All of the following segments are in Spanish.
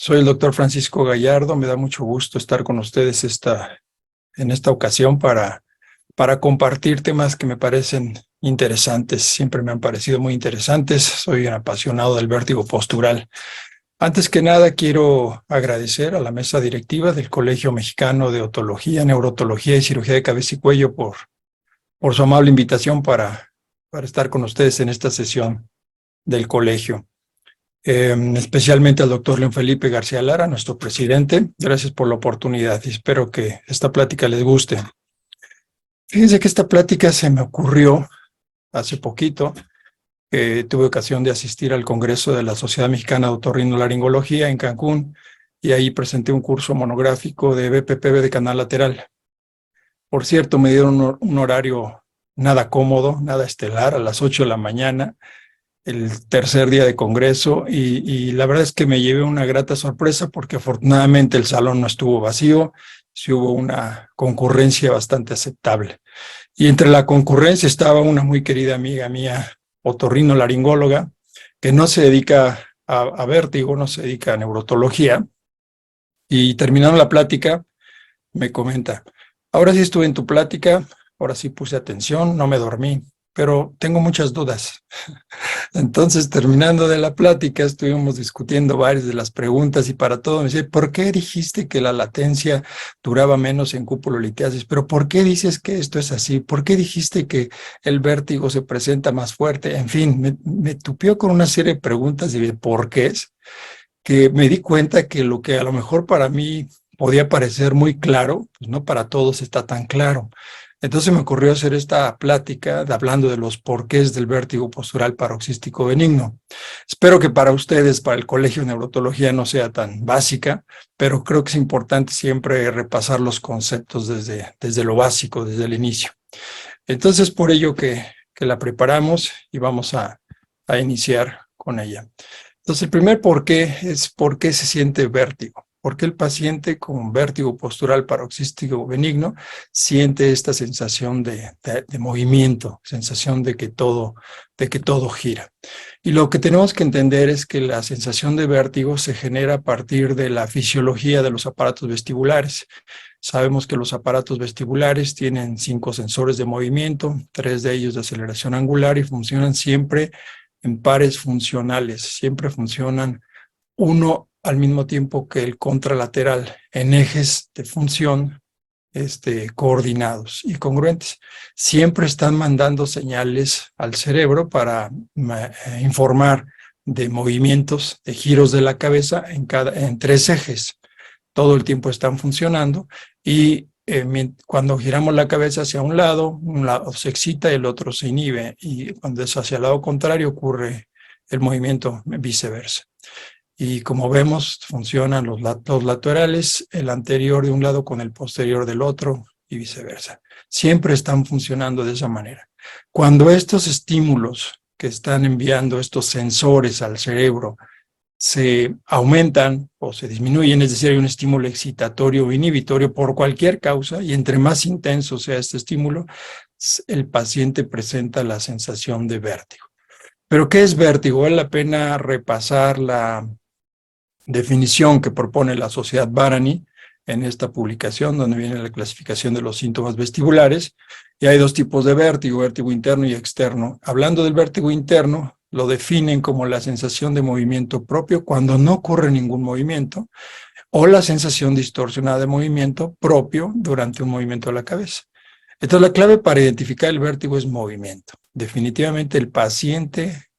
Soy el doctor Francisco Gallardo. Me da mucho gusto estar con ustedes en esta ocasión para compartir temas que me parecen interesantes. Siempre me han parecido muy interesantes. Soy un apasionado del vértigo postural. Antes que nada, quiero agradecer a la mesa directiva del Colegio Mexicano de Otología, Neurotología y Cirugía de Cabeza y Cuello por su amable invitación para estar con ustedes en esta sesión del colegio. Especialmente al doctor León Felipe García Lara, nuestro presidente. Gracias por la oportunidad y espero que esta plática les guste. Fíjense que esta plática se me ocurrió hace poquito. Tuve ocasión de asistir al Congreso de la Sociedad Mexicana de Otorrinolaringología en Cancún y ahí presenté un curso monográfico de BPPV de canal lateral. Por cierto, me dieron un horario nada cómodo, nada estelar, a las 8 de la mañana, el tercer día de congreso, y la verdad es que me llevé una grata sorpresa porque afortunadamente el salón no estuvo vacío, sí hubo una concurrencia bastante aceptable. Y entre la concurrencia estaba una muy querida amiga mía, otorrinolaringóloga, que no se dedica a vértigo, no se dedica a neurotología, y terminando la plática me comenta: ahora sí estuve en tu plática, ahora sí puse atención, no me dormí, pero tengo muchas dudas. Entonces, terminando de la plática, estuvimos discutiendo varias de las preguntas y para todo me dice: ¿por qué dijiste que la latencia duraba menos en cúpulolitiasis? ¿Pero por qué dices que esto es así? ¿Por qué dijiste que el vértigo se presenta más fuerte? En fin, me tupió con una serie de preguntas y de porqués, que me di cuenta que lo que a lo mejor para mí podía parecer muy claro, pues no para todos está tan claro. Entonces me ocurrió hacer esta plática hablando de los porqués del vértigo postural paroxístico benigno. Espero que para ustedes, para el Colegio de Neurotología, no sea tan básica, pero creo que es importante siempre repasar los conceptos desde lo básico, desde el inicio. Entonces, por ello que la preparamos y vamos a iniciar con ella. Entonces, el primer porqué es por qué se siente vértigo. ¿Por qué el paciente con vértigo postural paroxístico benigno siente esta sensación de movimiento, sensación de que todo gira? Y lo que tenemos que entender es que la sensación de vértigo se genera a partir de la fisiología de los aparatos vestibulares. Sabemos que los aparatos vestibulares tienen 5 sensores de movimiento, 3 de ellos de aceleración angular, y funcionan siempre en pares funcionales, siempre funcionan uno al mismo tiempo que el contralateral, en ejes de función coordinados y congruentes. Siempre están mandando señales al cerebro para informar de movimientos, de giros de la cabeza en 3 ejes. Todo el tiempo están funcionando y cuando giramos la cabeza hacia un lado se excita y el otro se inhibe, y cuando es hacia el lado contrario ocurre el movimiento viceversa. Y como vemos, funcionan los laterales, el anterior de un lado con el posterior del otro y viceversa. Siempre están funcionando de esa manera. Cuando estos estímulos que están enviando estos sensores al cerebro se aumentan o se disminuyen, es decir, hay un estímulo excitatorio o inhibitorio por cualquier causa, y entre más intenso sea este estímulo, el paciente presenta la sensación de vértigo. ¿Pero qué es vértigo? Vale la pena repasar la definición que propone la Sociedad Varani en esta publicación, donde viene la clasificación de los síntomas vestibulares, y hay 2 tipos de vértigo: vértigo interno y externo. Hablando del vértigo interno, lo definen como la sensación de movimiento propio cuando no ocurre ningún movimiento, o la sensación distorsionada de movimiento propio durante un movimiento de la cabeza. Entonces, la clave para identificar el vértigo es movimiento. Definitivamente el paciente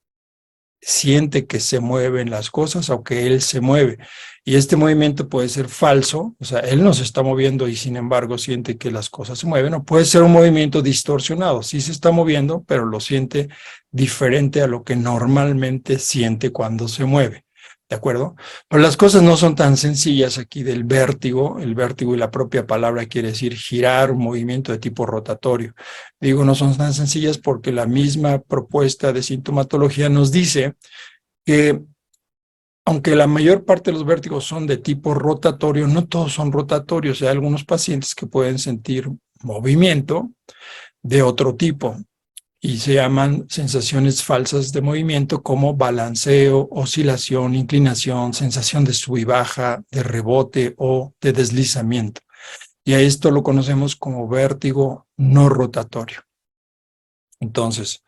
siente que se mueven las cosas o que él se mueve, y este movimiento puede ser falso, o sea, él no se está moviendo y sin embargo siente que las cosas se mueven, o puede ser un movimiento distorsionado, sí se está moviendo pero lo siente diferente a lo que normalmente siente cuando se mueve. ¿De acuerdo? Pero las cosas no son tan sencillas aquí del vértigo. El vértigo, y la propia palabra quiere decir girar, un movimiento de tipo rotatorio. Digo, no son tan sencillas porque la misma propuesta de sintomatología nos dice que aunque la mayor parte de los vértigos son de tipo rotatorio, no todos son rotatorios. Hay algunos pacientes que pueden sentir movimiento de otro tipo. y se llaman sensaciones falsas de movimiento como balanceo, oscilación, inclinación, sensación de sub y baja, de rebote o de deslizamiento. Y a esto lo conocemos como vértigo no rotatorio. Entonces,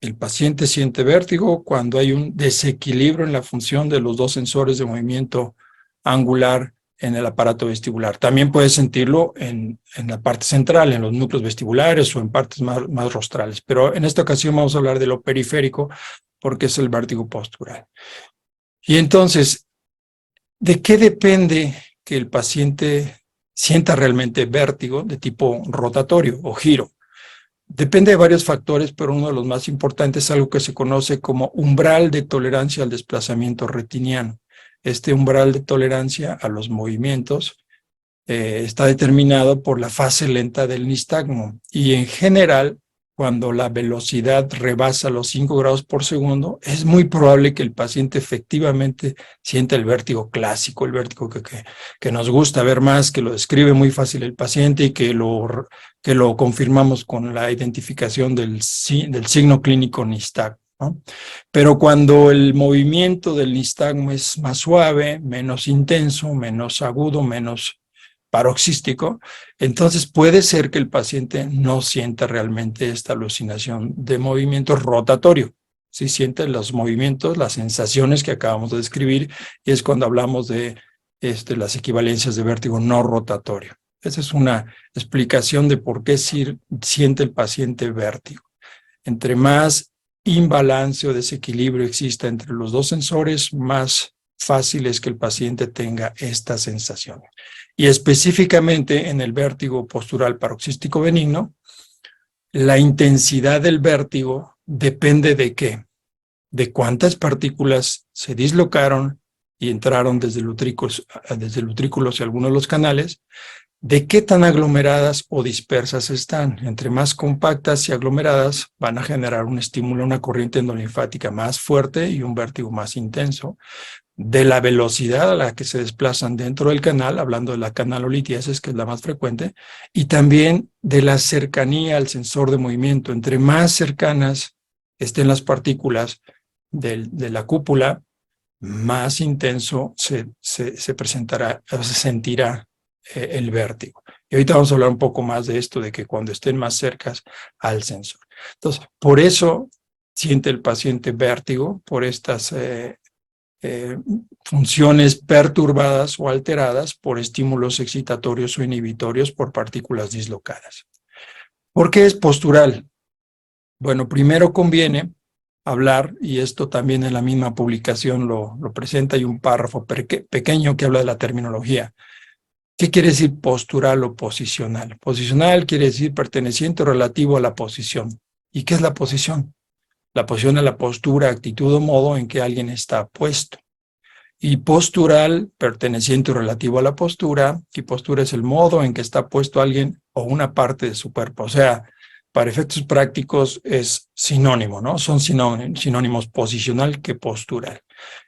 el paciente siente vértigo cuando hay un desequilibrio en la función de los dos sensores de movimiento angular en el aparato vestibular. También puede sentirlo en la parte central, en los núcleos vestibulares o en partes más rostrales. Pero en esta ocasión vamos a hablar de lo periférico porque es el vértigo postural. Y entonces, ¿de qué depende que el paciente sienta realmente vértigo de tipo rotatorio o giro? Depende de varios factores, pero uno de los más importantes es algo que se conoce como umbral de tolerancia al desplazamiento retiniano. Este umbral de tolerancia a los movimientos está determinado por la fase lenta del nistagmo y en general, cuando la velocidad rebasa los 5 grados por segundo, es muy probable que el paciente efectivamente sienta el vértigo clásico, el vértigo que nos gusta ver más, que lo describe muy fácil el paciente y que lo confirmamos con la identificación del signo clínico nistagmo, ¿no? Pero cuando el movimiento del nistagmo es más suave, menos intenso, menos agudo, menos paroxístico, entonces puede ser que el paciente no sienta realmente esta alucinación de movimiento rotatorio. Sí siente los movimientos, las sensaciones que acabamos de describir, y es cuando hablamos de las equivalencias de vértigo no rotatorio. Esa es una explicación de por qué siente el paciente vértigo. Entre más imbalance o desequilibrio exista entre los dos sensores, más fácil es que el paciente tenga esta sensación. Y específicamente en el vértigo postural paroxístico benigno, la intensidad del vértigo depende ¿de qué? De cuántas partículas se dislocaron y entraron desde el utrículo hacia algunos de los canales, de qué tan aglomeradas o dispersas están. Entre más compactas y aglomeradas van a generar un estímulo, una corriente endolinfática más fuerte y un vértigo más intenso, de la velocidad a la que se desplazan dentro del canal, hablando de la canalolitiasis, que es la más frecuente, y también de la cercanía al sensor de movimiento. Entre más cercanas estén las partículas de la cúpula, más intenso se presentará, o se sentirá el vértigo. Y ahorita vamos a hablar un poco más de esto, de que cuando estén más cercas al sensor. Entonces, por eso siente el paciente vértigo, por estas funciones perturbadas o alteradas por estímulos excitatorios o inhibitorios por partículas dislocadas. ¿Por qué es postural? Bueno, primero conviene hablar, y esto también en la misma publicación lo presenta, hay un párrafo pequeño que habla de la terminología. ¿Qué quiere decir postural o posicional? Posicional quiere decir perteneciente o relativo a la posición. ¿Y qué es la posición? La posición es la postura, actitud o modo en que alguien está puesto. Y postural, perteneciente o relativo a la postura, y postura es el modo en que está puesto alguien o una parte de su cuerpo. O sea, para efectos prácticos es sinónimo, ¿no? Son sinónimos posicional que postural.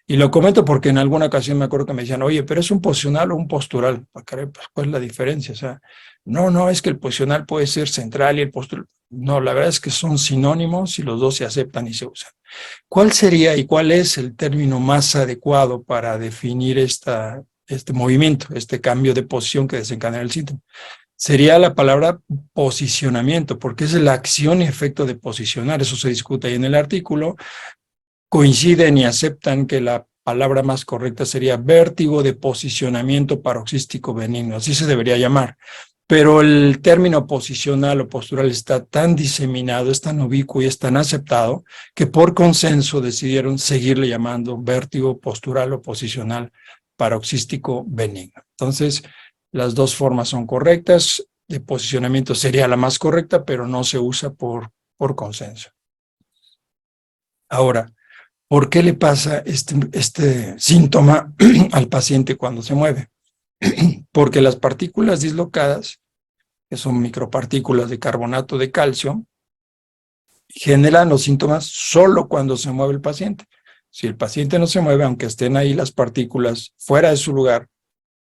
Y lo comento porque en alguna ocasión me acuerdo que me decían, oye, pero ¿es un posicional o un postural? Pues, ¿cuál es la diferencia? O sea, no, es que el posicional puede ser central y el postural. No, la verdad es que son sinónimos y los dos se aceptan y se usan. ¿Cuál sería y cuál es el término más adecuado para definir este movimiento, este cambio de posición que desencadena el síntoma? Sería la palabra posicionamiento, porque es la acción y efecto de posicionar. Eso se discute ahí en el artículo. Coinciden y aceptan que la palabra más correcta sería vértigo de posicionamiento paroxístico benigno. Así se debería llamar. Pero el término posicional o postural está tan diseminado, es tan ubicuo y es tan aceptado que por consenso decidieron seguirle llamando vértigo postural o posicional paroxístico benigno. Entonces, las dos formas son correctas. De posicionamiento sería la más correcta, pero no se usa por consenso. Ahora, ¿por qué le pasa este síntoma al paciente cuando se mueve? Porque las partículas dislocadas, que son micropartículas de carbonato de calcio, generan los síntomas solo cuando se mueve el paciente. Si el paciente no se mueve, aunque estén ahí las partículas fuera de su lugar,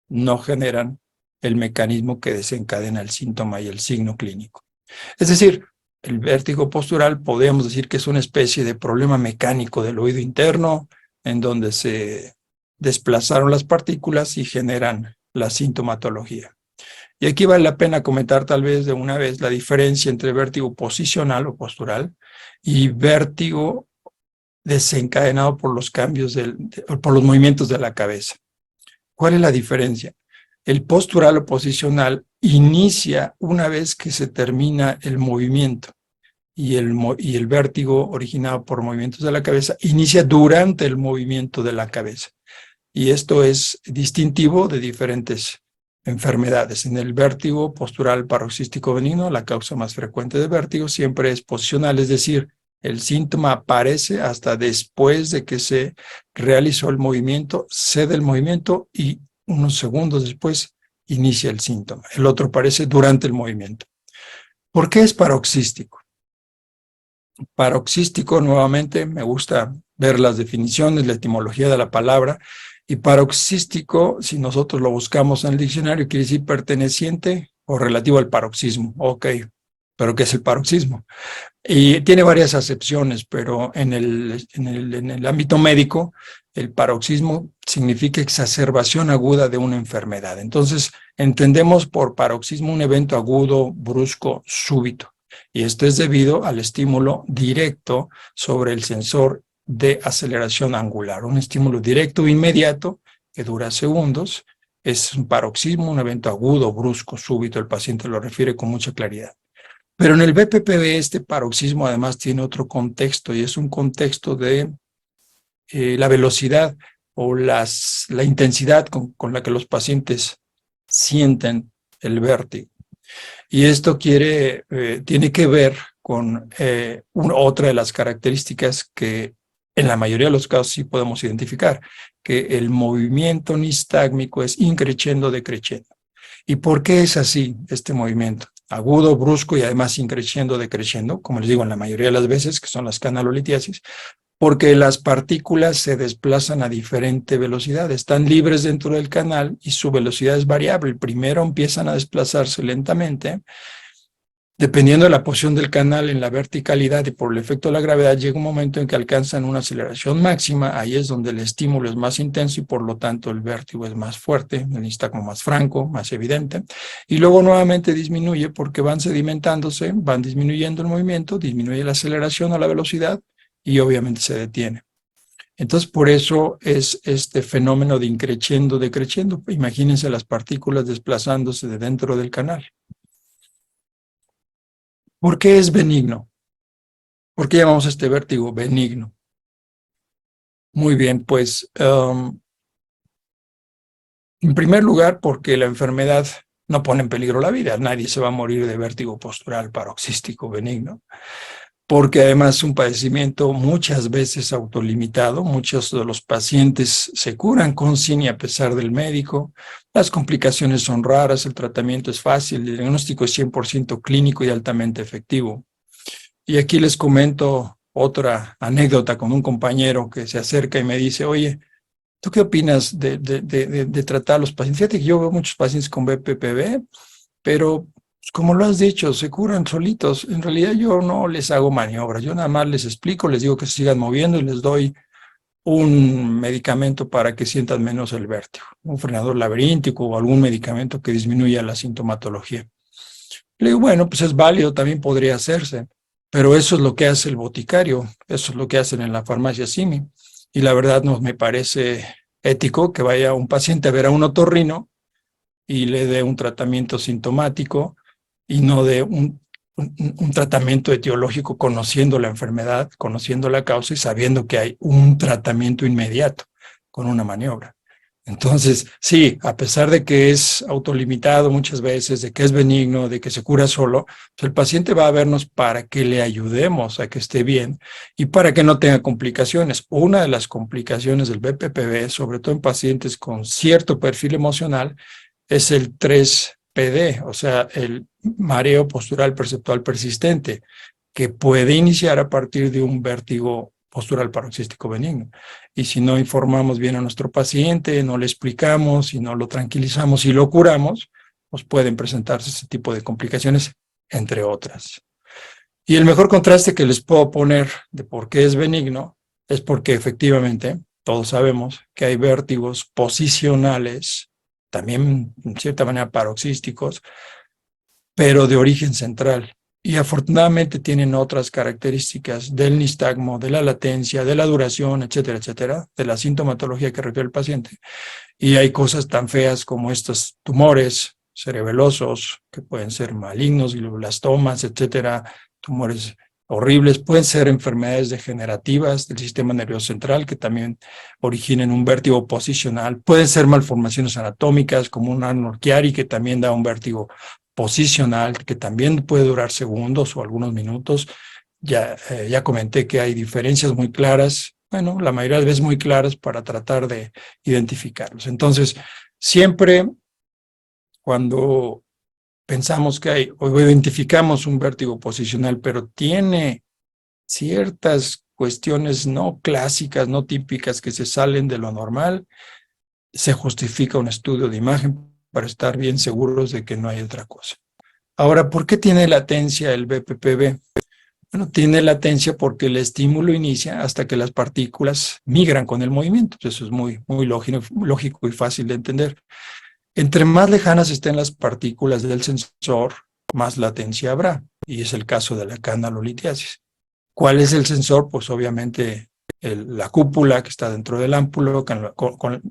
no generan el mecanismo que desencadena el síntoma y el signo clínico. Es decir, el vértigo postural podríamos decir que es una especie de problema mecánico del oído interno, en donde se desplazaron las partículas y generan la sintomatología. Y aquí vale la pena comentar tal vez de una vez la diferencia entre vértigo posicional o postural y vértigo desencadenado por los cambios por los movimientos de la cabeza. ¿Cuál es la diferencia? El postural o posicional inicia una vez que se termina el movimiento y el vértigo originado por movimientos de la cabeza inicia durante el movimiento de la cabeza. Y esto es distintivo de diferentes enfermedades. En el vértigo postural paroxístico benigno, la causa más frecuente de vértigo siempre es posicional, es decir, el síntoma aparece hasta después de que se realizó el movimiento, cede el movimiento y unos segundos después inicia el síntoma. El otro aparece durante el movimiento. ¿Por qué es paroxístico? Paroxístico, nuevamente, me gusta ver las definiciones, la etimología de la palabra. Y paroxístico, si nosotros lo buscamos en el diccionario, quiere decir perteneciente o relativo al paroxismo. Ok, pero ¿qué es el paroxismo? Y tiene varias acepciones, pero en el ámbito médico, el paroxismo significa exacerbación aguda de una enfermedad. Entonces, entendemos por paroxismo un evento agudo, brusco, súbito. Y esto es debido al estímulo directo sobre el sensor de aceleración angular. Un estímulo directo inmediato que dura segundos. Es un paroxismo, un evento agudo, brusco, súbito. El paciente lo refiere con mucha claridad. Pero en el BPPV este paroxismo además tiene otro contexto y es un contexto de la velocidad o la intensidad con la que los pacientes sienten el vértigo. Y esto tiene que ver con otra de las características que en la mayoría de los casos sí podemos identificar, que el movimiento nistágmico es increciendo decreciendo. ¿Y por qué es así este movimiento? Agudo, brusco y además increciendo decreciendo, como les digo en la mayoría de las veces, que son las canalolitiasis, porque las partículas se desplazan a diferente velocidad, están libres dentro del canal y su velocidad es variable. Primero empiezan a desplazarse lentamente, dependiendo de la posición del canal en la verticalidad y por el efecto de la gravedad, llega un momento en que alcanzan una aceleración máxima, ahí es donde el estímulo es más intenso y por lo tanto el vértigo es más fuerte, el nistagmo más franco, más evidente, y luego nuevamente disminuye porque van sedimentándose, van disminuyendo el movimiento, disminuye la aceleración o la velocidad y obviamente se detiene. Entonces, por eso es este fenómeno de increciendo, decreciendo. Imagínense las partículas desplazándose de dentro del canal. ¿Por qué es benigno? ¿Por qué llamamos a este vértigo benigno? Muy bien, pues, en primer lugar, porque la enfermedad no pone en peligro la vida. Nadie se va a morir de vértigo postural paroxístico benigno. Porque además es un padecimiento muchas veces autolimitado. Muchos de los pacientes se curan con cine a pesar del médico. Las complicaciones son raras, el tratamiento es fácil, el diagnóstico es 100% clínico y altamente efectivo. Y aquí les comento otra anécdota con un compañero que se acerca y me dice, oye, ¿tú qué opinas de tratar a los pacientes? Fíjate que yo veo muchos pacientes con BPPV, pero como lo has dicho, se curan solitos. En realidad yo no les hago maniobras, yo nada más les explico, les digo que se sigan moviendo y les doy un medicamento para que sientan menos el vértigo, un frenador laberíntico o algún medicamento que disminuya la sintomatología. Le digo, bueno, pues es válido, también podría hacerse, pero eso es lo que hace el boticario, eso es lo que hacen en la farmacia Simi. Y la verdad no me parece ético que vaya un paciente a ver a un otorrino y le dé un tratamiento sintomático y no de un tratamiento etiológico conociendo la enfermedad, conociendo la causa y sabiendo que hay un tratamiento inmediato con una maniobra. Entonces, sí, a pesar de que es autolimitado muchas veces, de que es benigno, de que se cura solo, pues el paciente va a vernos para que le ayudemos a que esté bien y para que no tenga complicaciones. Una de las complicaciones del BPPV, sobre todo en pacientes con cierto perfil emocional, es el 3PD, o sea, el mareo postural perceptual persistente, que puede iniciar a partir de un vértigo postural paroxístico benigno. Y si no informamos bien a nuestro paciente, no le explicamos, si no lo tranquilizamos y lo curamos, pues pueden presentarse ese tipo de complicaciones, entre otras. Y el mejor contraste que les puedo poner de por qué es benigno es porque efectivamente todos sabemos que hay vértigos posicionales, también en cierta manera paroxísticos, pero de origen central. Y afortunadamente tienen otras características del nistagmo, de la latencia, de la duración, etcétera, etcétera, de la sintomatología que refiere el paciente. Y hay cosas tan feas como estos tumores cerebelosos, que pueden ser malignos, glioblastomas, etcétera, tumores horribles, pueden ser enfermedades degenerativas del sistema nervioso central que también originen un vértigo posicional, pueden ser malformaciones anatómicas como un Arnold Chiari que también da un vértigo posicional que también puede durar segundos o algunos minutos. Ya comenté que hay diferencias muy claras, bueno, la mayoría de veces muy claras para tratar de identificarlos. Entonces, siempre cuando pensamos que hay o identificamos un vértigo posicional, pero tiene ciertas cuestiones no clásicas, no típicas que se salen de lo normal, se justifica un estudio de imagen para estar bien seguros de que no hay otra cosa. Ahora, ¿por qué tiene latencia el BPPV? Bueno, tiene latencia porque el estímulo inicia hasta que las partículas migran con el movimiento. Eso es muy lógico y fácil de entender. Entre más lejanas estén las partículas del sensor, más latencia habrá. Y es el caso de la canalolitiasis. ¿Cuál es el sensor? Pues obviamente la cúpula que está dentro del ámpulo,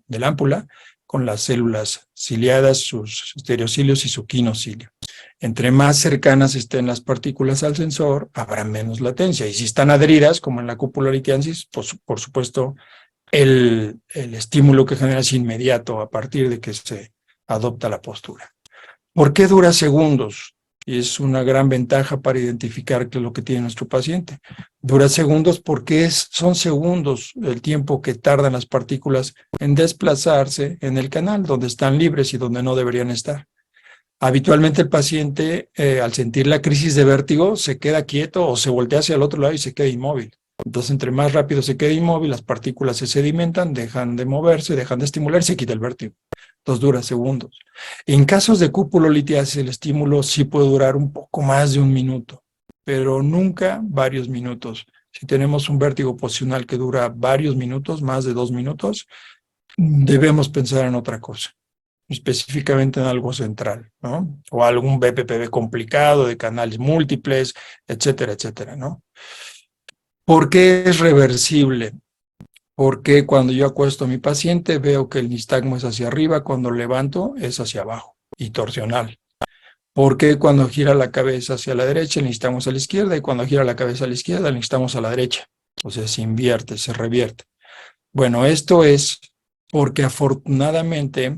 del ámpula, con las células ciliadas, sus estereocilios y su quinocilio. Entre más cercanas estén las partículas al sensor, habrá menos latencia. Y si están adheridas, como en la cúpula litiasis, pues por supuesto, el estímulo que genera es inmediato a partir de que se adopta la postura. ¿Por qué dura segundos? Y es una gran ventaja para identificar qué es lo que tiene nuestro paciente. Dura segundos porque son segundos el tiempo que tardan las partículas en desplazarse en el canal, donde están libres y donde no deberían estar. Habitualmente el paciente, al sentir la crisis de vértigo, se queda quieto o se voltea hacia el otro lado y se queda inmóvil. Entonces, entre más rápido se quede inmóvil, las partículas se sedimentan, dejan de moverse, dejan de estimular y se quita el vértigo. Entonces dura segundos. En casos de cupulolitiasis, el estímulo sí puede durar un poco más de un minuto, pero nunca varios minutos. Si tenemos un vértigo posicional que dura varios minutos, más de 2 minutos, debemos pensar en otra cosa, específicamente en algo central, ¿no? O algún BPPV complicado de canales múltiples, etcétera, etcétera, ¿no? ¿Por qué es reversible? Porque cuando yo acuesto a mi paciente veo que el nistagmo es hacia arriba, cuando levanto es hacia abajo y torsional. Porque cuando gira la cabeza hacia la derecha el nistagmo es a la izquierda y cuando gira la cabeza a la izquierda el nistagmo es a la derecha. O sea, se invierte, se revierte. Bueno, esto es porque afortunadamente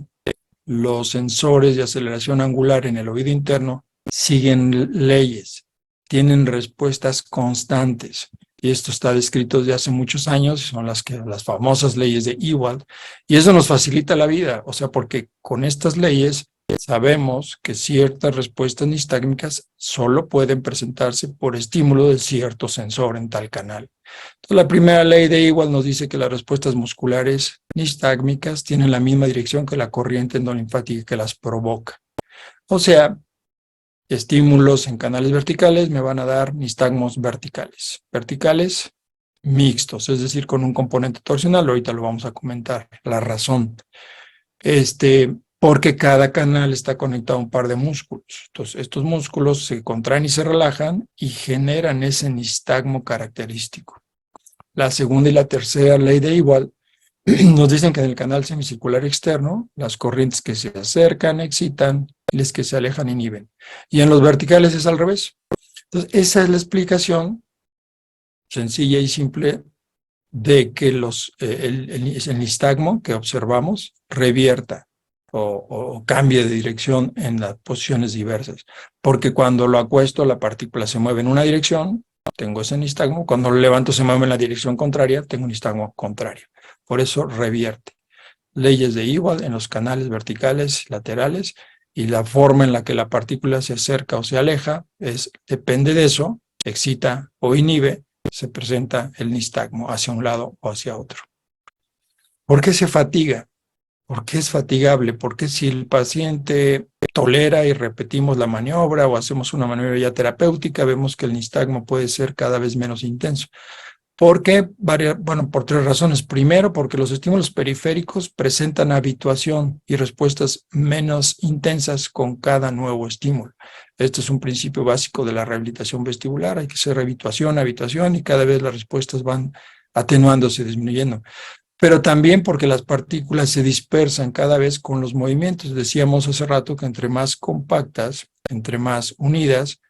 los sensores de aceleración angular en el oído interno siguen leyes, tienen respuestas constantes. Y esto está descrito desde hace muchos años, son las famosas leyes de Ewald, y eso nos facilita la vida, o sea, porque con estas leyes sabemos que ciertas respuestas nistágmicas solo pueden presentarse por estímulo de cierto sensor en tal canal. Entonces, la primera ley de Ewald nos dice que las respuestas musculares nistágmicas tienen la misma dirección que la corriente endolinfática que las provoca. O sea, estímulos en canales verticales me van a dar nistagmos verticales. Verticales mixtos, es decir, con un componente torsional. Ahorita lo vamos a comentar, la razón. Porque cada canal está conectado a un par de músculos. Entonces, estos músculos se contraen y se relajan y generan ese nistagmo característico. La segunda y la tercera ley de Ewald nos dicen que en el canal semicircular externo, las corrientes que se acercan excitan y las que se alejan inhiben. Y en los verticales es al revés. Entonces, esa es la explicación sencilla y simple de que el nistagmo que observamos revierta o cambie de dirección en las posiciones diversas. Porque cuando lo acuesto, la partícula se mueve en una dirección, tengo ese nistagmo. Cuando lo levanto, se mueve en la dirección contraria, tengo un nistagmo contrario. Por eso revierte. Leyes de Ewald en los canales verticales, laterales, y la forma en la que la partícula se acerca o se aleja depende de eso, excita o inhibe, se presenta el nistagmo hacia un lado o hacia otro. ¿Por qué se fatiga? ¿Por qué es fatigable? Porque si el paciente tolera y repetimos la maniobra o hacemos una maniobra ya terapéutica, vemos que el nistagmo puede ser cada vez menos intenso. ¿Por qué? Bueno, por tres razones. Primero, porque los estímulos periféricos presentan habituación y respuestas menos intensas con cada nuevo estímulo. Este es un principio básico de la rehabilitación vestibular. Hay que hacer habituación, habituación, y cada vez las respuestas van atenuándose, disminuyendo. Pero también porque las partículas se dispersan cada vez con los movimientos. Decíamos hace rato que entre más compactas, entre más unidas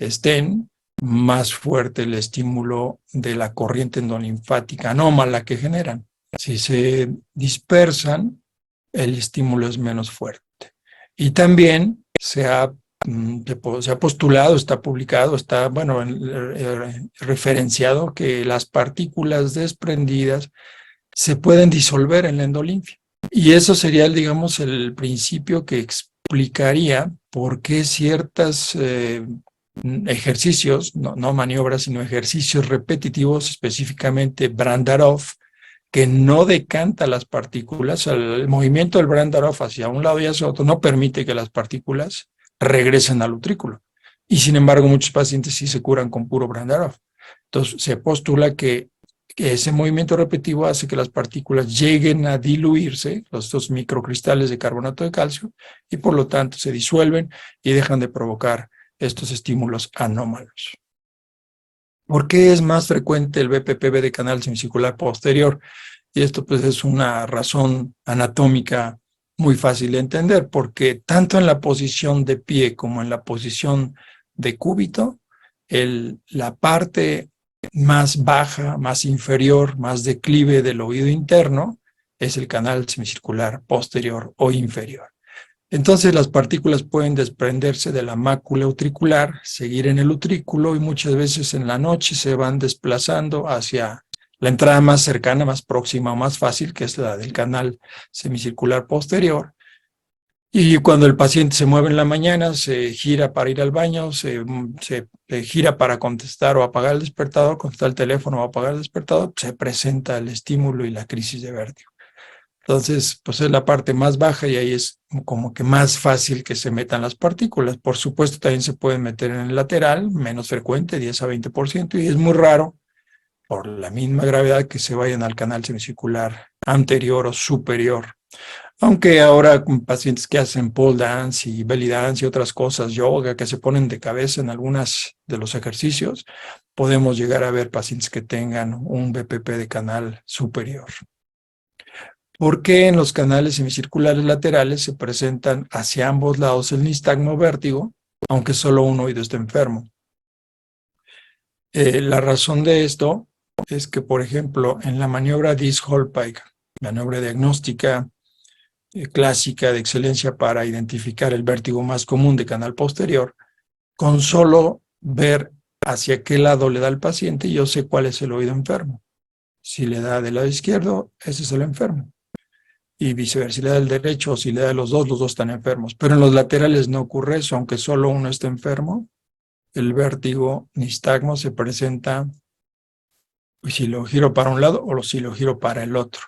estén, más fuerte el estímulo de la corriente endolinfática anómala que generan. Si se dispersan, el estímulo es menos fuerte. Y también se ha postulado, está publicado, está, bueno, referenciado que las partículas desprendidas se pueden disolver en la endolinfia. Y eso sería, digamos, el principio que explicaría por qué ciertos ejercicios, no maniobras, sino ejercicios repetitivos, específicamente Brandarov, que no decanta las partículas, el movimiento del Brandarov hacia un lado y hacia otro no permite que las partículas regresen al utrículo. Y sin embargo, muchos pacientes sí se curan con puro Brandarov. Entonces, se postula que ese movimiento repetitivo hace que las partículas lleguen a diluirse, estos microcristales de carbonato de calcio, y por lo tanto se disuelven y dejan de provocar estos estímulos anómalos. ¿Por qué es más frecuente el BPPV de canal semicircular posterior? Y esto pues es una razón anatómica muy fácil de entender, porque tanto en la posición de pie como en la posición de cúbito, la parte más baja, más inferior, más declive del oído interno es el canal semicircular posterior o inferior. Entonces las partículas pueden desprenderse de la mácula utricular, seguir en el utrículo y muchas veces en la noche se van desplazando hacia la entrada más cercana, más próxima o más fácil, que es la del canal semicircular posterior. Y cuando el paciente se mueve en la mañana, se gira para ir al baño, se gira para contestar o apagar el despertador, contestar el teléfono o apagar el despertador, se presenta el estímulo y la crisis de vértigo. Entonces, pues es la parte más baja y ahí es como que más fácil que se metan las partículas. Por supuesto, también se pueden meter en el lateral, menos frecuente, 10 a 20%, y es muy raro, por la misma gravedad, que se vayan al canal semicircular anterior o superior. Aunque ahora con pacientes que hacen pole dance y belly dance y otras cosas, yoga, que se ponen de cabeza en algunos de los ejercicios, podemos llegar a ver pacientes que tengan un BPP de canal superior. ¿Por qué en los canales semicirculares laterales se presentan hacia ambos lados el nistagmo vértigo, aunque solo un oído esté enfermo? La razón de esto es que, por ejemplo, en la maniobra Diess-Hallpike, maniobra diagnóstica clásica de excelencia para identificar el vértigo más común de canal posterior, con solo ver hacia qué lado le da el paciente, yo sé cuál es el oído enfermo. Si le da del lado izquierdo, ese es el enfermo. Y viceversa, si le da el derecho o si le da los dos están enfermos. Pero en los laterales no ocurre eso, aunque solo uno esté enfermo, el vértigo nistagmo se presenta si lo giro para un lado o si lo giro para el otro.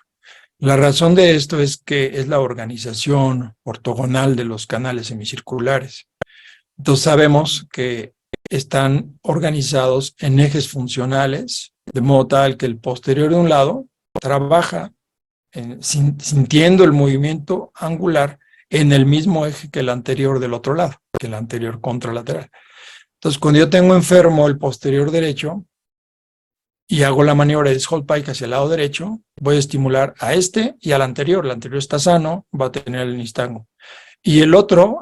La razón de esto es que es la organización ortogonal de los canales semicirculares. Entonces sabemos que están organizados en ejes funcionales, de modo tal que el posterior de un lado trabaja sintiendo el movimiento angular en el mismo eje que el anterior del otro lado, que el anterior contralateral. Entonces, cuando yo tengo enfermo el posterior derecho y hago la maniobra de Diess-Hallpike hacia el lado derecho, voy a estimular a este y al anterior. El anterior está sano, va a tener el nistagmo. Y el otro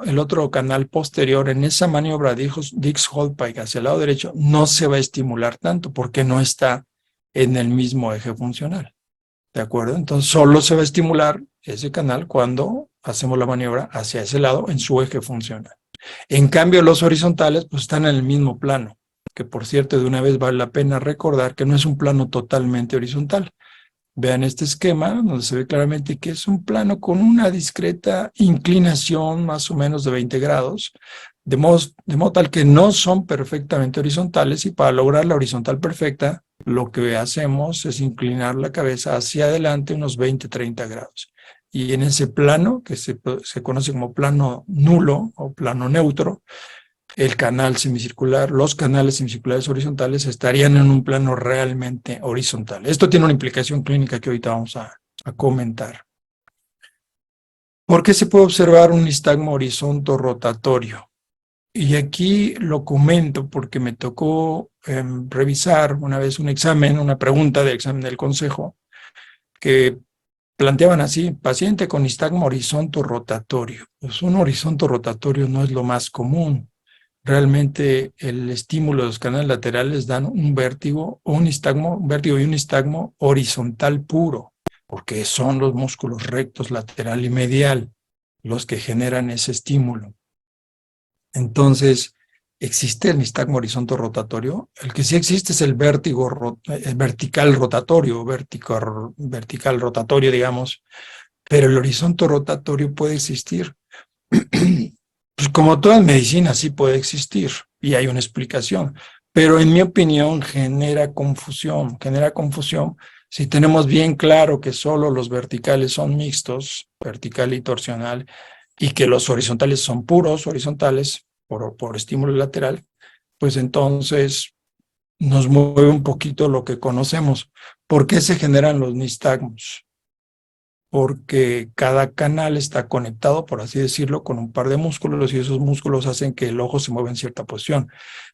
canal posterior en esa maniobra de Diess-Hallpike hacia el lado derecho no se va a estimular tanto porque no está en el mismo eje funcional. ¿De acuerdo? Entonces solo se va a estimular ese canal cuando hacemos la maniobra hacia ese lado en su eje funcional. En cambio, los horizontales pues están en el mismo plano, que por cierto, de una vez vale la pena recordar que no es un plano totalmente horizontal. Vean este esquema donde se ve claramente que es un plano con una discreta inclinación más o menos de 20 grados, de modo tal que no son perfectamente horizontales, y para lograr la horizontal perfecta, lo que hacemos es inclinar la cabeza hacia adelante unos 20-30 grados. y en ese plano, que se conoce como plano nulo o plano neutro, el canal semicircular, los canales semicirculares horizontales estarían en un plano realmente horizontal. Esto tiene una implicación clínica que ahorita vamos a comentar. ¿Por qué se puede observar un nistagmo horizonto rotatorio? Y aquí lo comento porque me tocó revisar una vez un examen, una pregunta del examen del consejo, que planteaban así: paciente con nistagmo horizonto rotatorio. Pues un horizonto rotatorio no es lo más común. Realmente el estímulo de los canales laterales dan un vértigo, o un nistagmo, un vértigo y un nistagmo horizontal puro, porque son los músculos rectos lateral y medial los que generan ese estímulo. Entonces, ¿existe el nistagmo horizonto rotatorio? El que sí existe es el vértigo vertical rotatorio, vertical rotatorio, digamos, pero el horizonto rotatorio puede existir. Pues como toda medicina sí puede existir y hay una explicación, pero en mi opinión genera confusión si tenemos bien claro que solo los verticales son mixtos, vertical y torsional, y que los horizontales son puros horizontales por estímulo lateral, pues entonces nos mueve un poquito lo que conocemos. ¿Por qué se generan los nistagmos? Porque cada canal está conectado, por así decirlo, con un par de músculos, y esos músculos hacen que el ojo se mueva en cierta posición.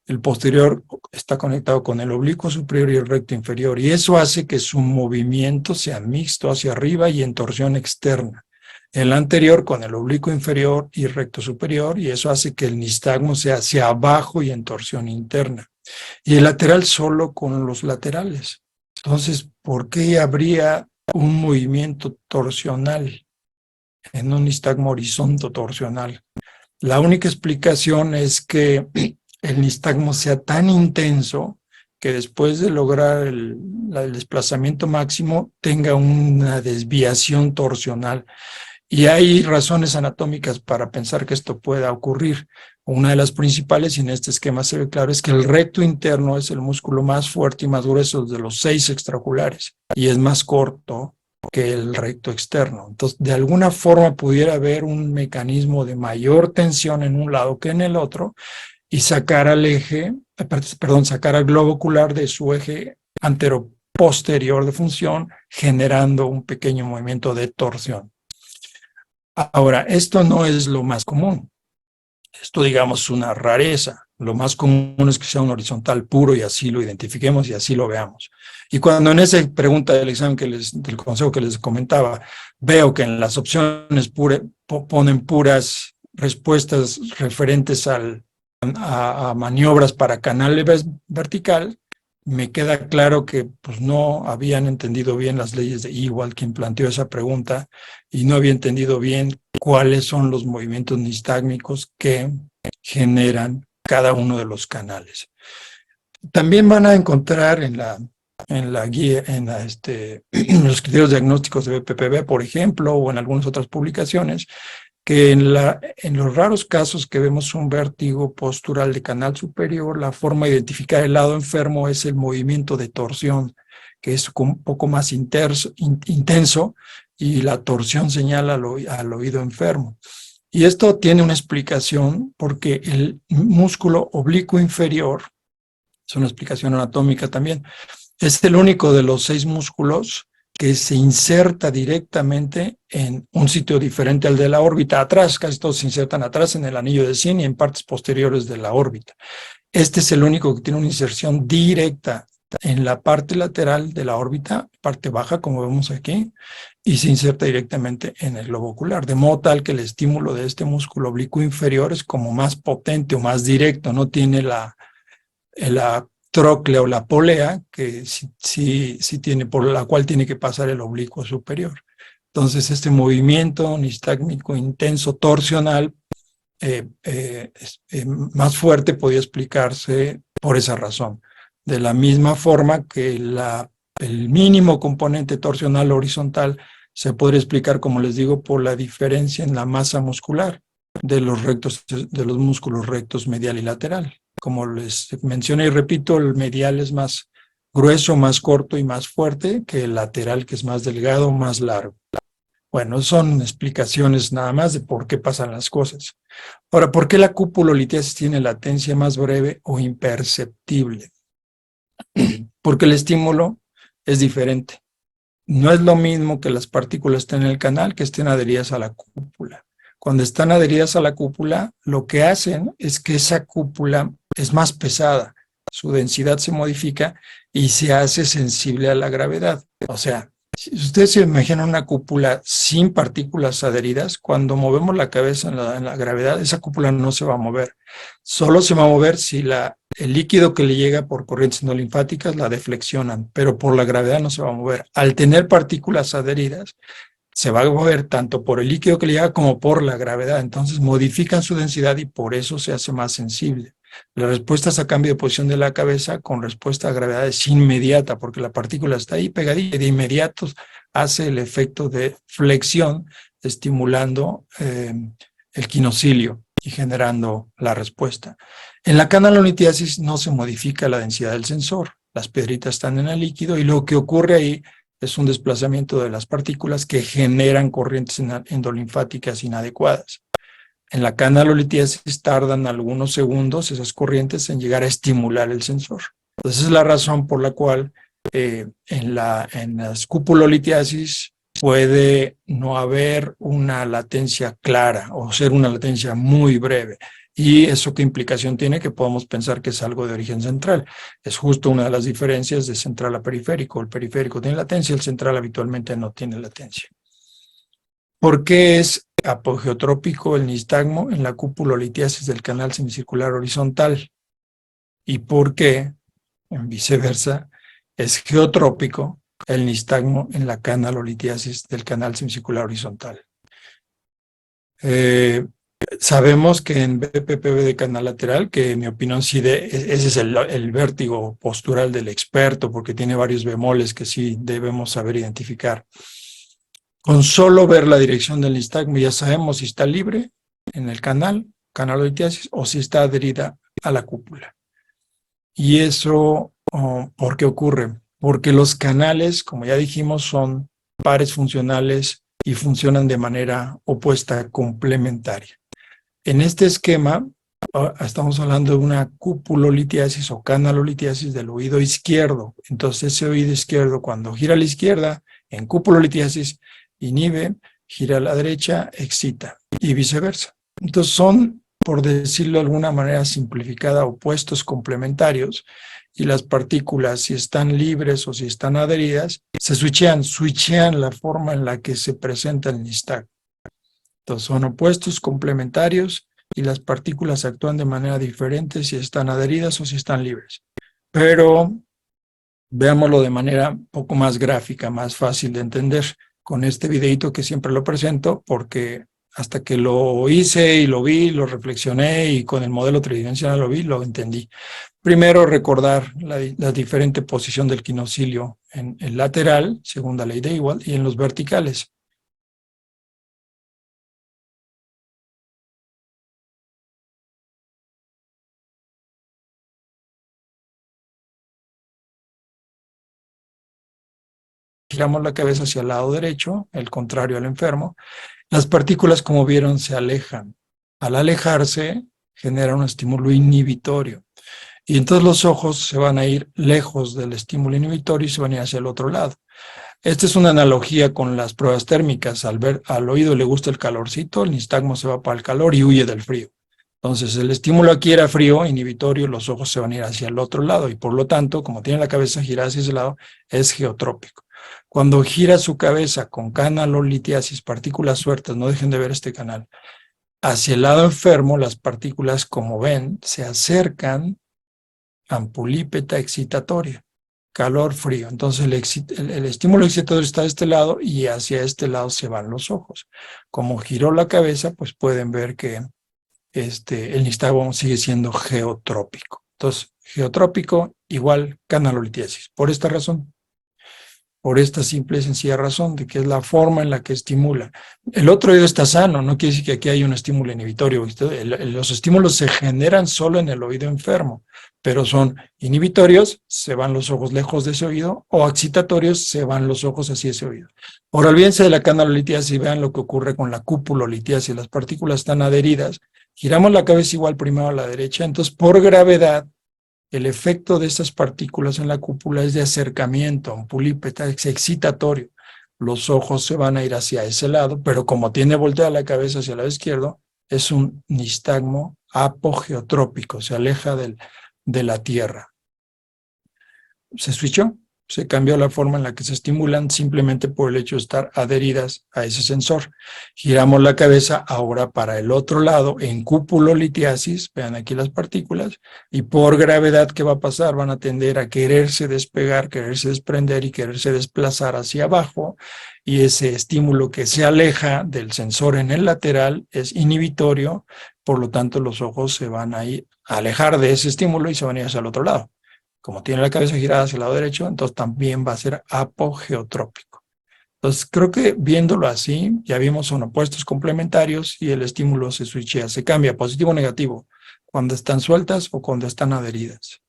El posterior está conectado con el oblicuo superior y el recto inferior, y eso hace que su movimiento sea mixto hacia arriba y en torsión externa. El anterior con el oblicuo inferior y recto superior, y eso hace que el nistagmo sea hacia abajo y en torsión interna. Y el lateral solo con los laterales. Entonces, ¿por qué habría un movimiento torsional en un nistagmo horizonto torsional? La única explicación es que el nistagmo sea tan intenso que después de lograr el desplazamiento máximo tenga una desviación torsional. Y hay razones anatómicas para pensar que esto pueda ocurrir. Una de las principales, y en este esquema se ve claro, es que el recto interno es el músculo más fuerte y más grueso de los 6 extraoculares y es más corto que el recto externo. Entonces, de alguna forma pudiera haber un mecanismo de mayor tensión en un lado que en el otro y sacar al sacar al globo ocular de su eje anteroposterior de función, generando un pequeño movimiento de torsión. Ahora, esto no es lo más común. Esto, digamos, es una rareza. Lo más común es que sea un horizontal puro y así lo identifiquemos y así lo veamos. Y cuando en esa pregunta del examen del consejo que les comentaba, veo que en las opciones ponen puras respuestas referentes a maniobras para canal vertical, me queda claro que pues, no habían entendido bien las leyes de Ewald, quien planteó esa pregunta, y no había entendido bien cuáles son los movimientos nistágmicos que generan cada uno de los canales. También van a encontrar en la guía, en los criterios diagnósticos de BPPV, por ejemplo, o en algunas otras publicaciones, que en los raros casos que vemos un vértigo postural de canal superior, la forma de identificar el lado enfermo es el movimiento de torsión, que es un poco más intenso, y la torsión señala al oído enfermo. Y esto tiene una explicación porque el músculo oblicuo inferior, es una explicación anatómica también, es el único de los 6 músculos que se inserta directamente en un sitio diferente al de la órbita. Atrás, casi todos se insertan atrás en el anillo de Zinni y en partes posteriores de la órbita. Este es el único que tiene una inserción directa en la parte lateral de la órbita, parte baja, como vemos aquí, y se inserta directamente en el globo ocular, de modo tal que el estímulo de este músculo oblicuo inferior es como más potente o más directo, no tiene la tróclea o la polea, que sí tiene, por la cual tiene que pasar el oblicuo superior. Entonces, este movimiento nistágmico intenso torsional más fuerte podía explicarse por esa razón. De la misma forma que el mínimo componente torsional horizontal se podría explicar, como les digo, por la diferencia en la masa muscular de los músculos rectos medial y lateral. Como les mencioné y repito, el medial es más grueso, más corto y más fuerte que el lateral, que es más delgado, más largo. Bueno, son explicaciones nada más de por qué pasan las cosas. Ahora, ¿por qué la cupulolitiasis tiene latencia más breve o imperceptible? Porque el estímulo es diferente. No es lo mismo que las partículas estén en el canal que estén adheridas a la cúpula. Cuando están adheridas a la cúpula, lo que hacen es que esa cúpula es más pesada, su densidad se modifica y se hace sensible a la gravedad. O sea, si ustedes se imaginan una cúpula sin partículas adheridas, cuando movemos la cabeza en la gravedad, esa cúpula no se va a mover. Solo se va a mover si el líquido que le llega por corrientes no linfáticas la deflexionan, pero por la gravedad no se va a mover. Al tener partículas adheridas, se va a mover tanto por el líquido que le llega como por la gravedad. Entonces modifican su densidad y por eso se hace más sensible. La respuesta es a cambio de posición de la cabeza con respuesta a gravedad es inmediata, porque la partícula está ahí pegadita y de inmediato hace el efecto de flexión, estimulando el quinocilio y generando la respuesta. En la canalolitiasis no se modifica la densidad del sensor. Las piedritas están en el líquido y lo que ocurre ahí es un desplazamiento de las partículas que generan corrientes endolinfáticas inadecuadas. En la canalolitiasis tardan algunos segundos esas corrientes en llegar a estimular el sensor. Entonces es la razón por la cual en las cupulolitiasis puede no haber una latencia clara o ser una latencia muy breve. ¿Y eso qué implicación tiene? Que podemos pensar que es algo de origen central. Es justo una de las diferencias de central a periférico. El periférico tiene latencia, el central habitualmente no tiene latencia. ¿Por qué es apogeotrópico el nistagmo en la cupulolitiasis del canal semicircular horizontal? ¿Y por qué, en viceversa, es geotrópico el nistagmo en la canalolitiasis del canal semicircular horizontal? Sabemos que en BPPV de canal lateral, que en mi opinión sí ese es el vértigo postural del experto, porque tiene varios bemoles que sí debemos saber identificar. Con solo ver la dirección del nistagmo ya sabemos si está libre en el canalolitiasis, o si está adherida a la cúpula. Y eso, ¿por qué ocurre? Porque los canales, como ya dijimos, son pares funcionales y funcionan de manera opuesta, complementaria. En este esquema, estamos hablando de una cupulolitiasis o canalolitiasis del oído izquierdo. Entonces, ese oído izquierdo, cuando gira a la izquierda, en cupulolitiasis, inhibe, gira a la derecha, excita, y viceversa. Entonces, son, por decirlo de alguna manera simplificada, opuestos complementarios, y las partículas, si están libres o si están adheridas, se switchean la forma en la que se presenta el nistagmo. Entonces son opuestos complementarios y las partículas actúan de manera diferente si están adheridas o si están libres. Pero veámoslo de manera un poco más gráfica, más fácil de entender, con este videito que siempre lo presento, porque hasta que lo hice y lo vi, lo reflexioné y con el modelo tridimensional lo vi, lo entendí. Primero, recordar la diferente posición del quinocilio en el lateral, segunda ley de Ewald, y en los verticales. Giramos la cabeza hacia el lado derecho, el contrario al enfermo. Las partículas, como vieron, se alejan. Al alejarse, genera un estímulo inhibitorio. Y entonces los ojos se van a ir lejos del estímulo inhibitorio y se van a ir hacia el otro lado. Esta es una analogía con las pruebas térmicas. Al oído le gusta el calorcito, el nistagmo se va para el calor y huye del frío. Entonces, el estímulo aquí era frío, inhibitorio, los ojos se van a ir hacia el otro lado y por lo tanto, como tiene la cabeza girada hacia ese lado, es geotrópico. Cuando gira su cabeza con canalolitiasis, partículas sueltas, no dejen de ver este canal, hacia el lado enfermo, las partículas, como ven, se acercan, ampulípeta excitatoria, calor, frío. Entonces el estímulo excitatorio está de este lado y hacia este lado se van los ojos. Como giró la cabeza, pues pueden ver que el nistagmo sigue siendo geotrópico. Entonces, geotrópico igual canalolitiasis, por esta razón. por esta simple y sencilla razón de que es la forma en la que estimula. El otro oído está sano, no quiere decir que aquí hay un estímulo inhibitorio. Los estímulos se generan solo en el oído enfermo, pero son inhibitorios, se van los ojos lejos de ese oído, o excitatorios, se van los ojos hacia ese oído. Ahora, olvídense de la canalolitiasis y vean lo que ocurre con la cupulolitiasis. Las partículas están adheridas, giramos la cabeza igual primero a la derecha, entonces por gravedad, el efecto de estas partículas en la cúpula es de acercamiento, un pulípeta, es excitatorio. Los ojos se van a ir hacia ese lado, pero como tiene volteada la cabeza hacia el lado izquierdo, es un nistagmo apogeotrópico, se aleja de la Tierra. ¿Se switchó? Se cambió la forma en la que se estimulan simplemente por el hecho de estar adheridas a ese sensor. Giramos la cabeza ahora para el otro lado en cupulolitiasis, vean aquí las partículas, y por gravedad, ¿qué va a pasar? Van a tender a quererse despegar, quererse desprender y quererse desplazar hacia abajo, y ese estímulo que se aleja del sensor en el lateral es inhibitorio, por lo tanto los ojos se van a ir a alejar de ese estímulo y se van a ir hacia el otro lado. Como tiene la cabeza girada hacia el lado derecho, entonces también va a ser apogeotrópico. Entonces, creo que viéndolo así, ya vimos son opuestos complementarios y el estímulo se switchea, se cambia positivo o negativo, cuando están sueltas o cuando están adheridas,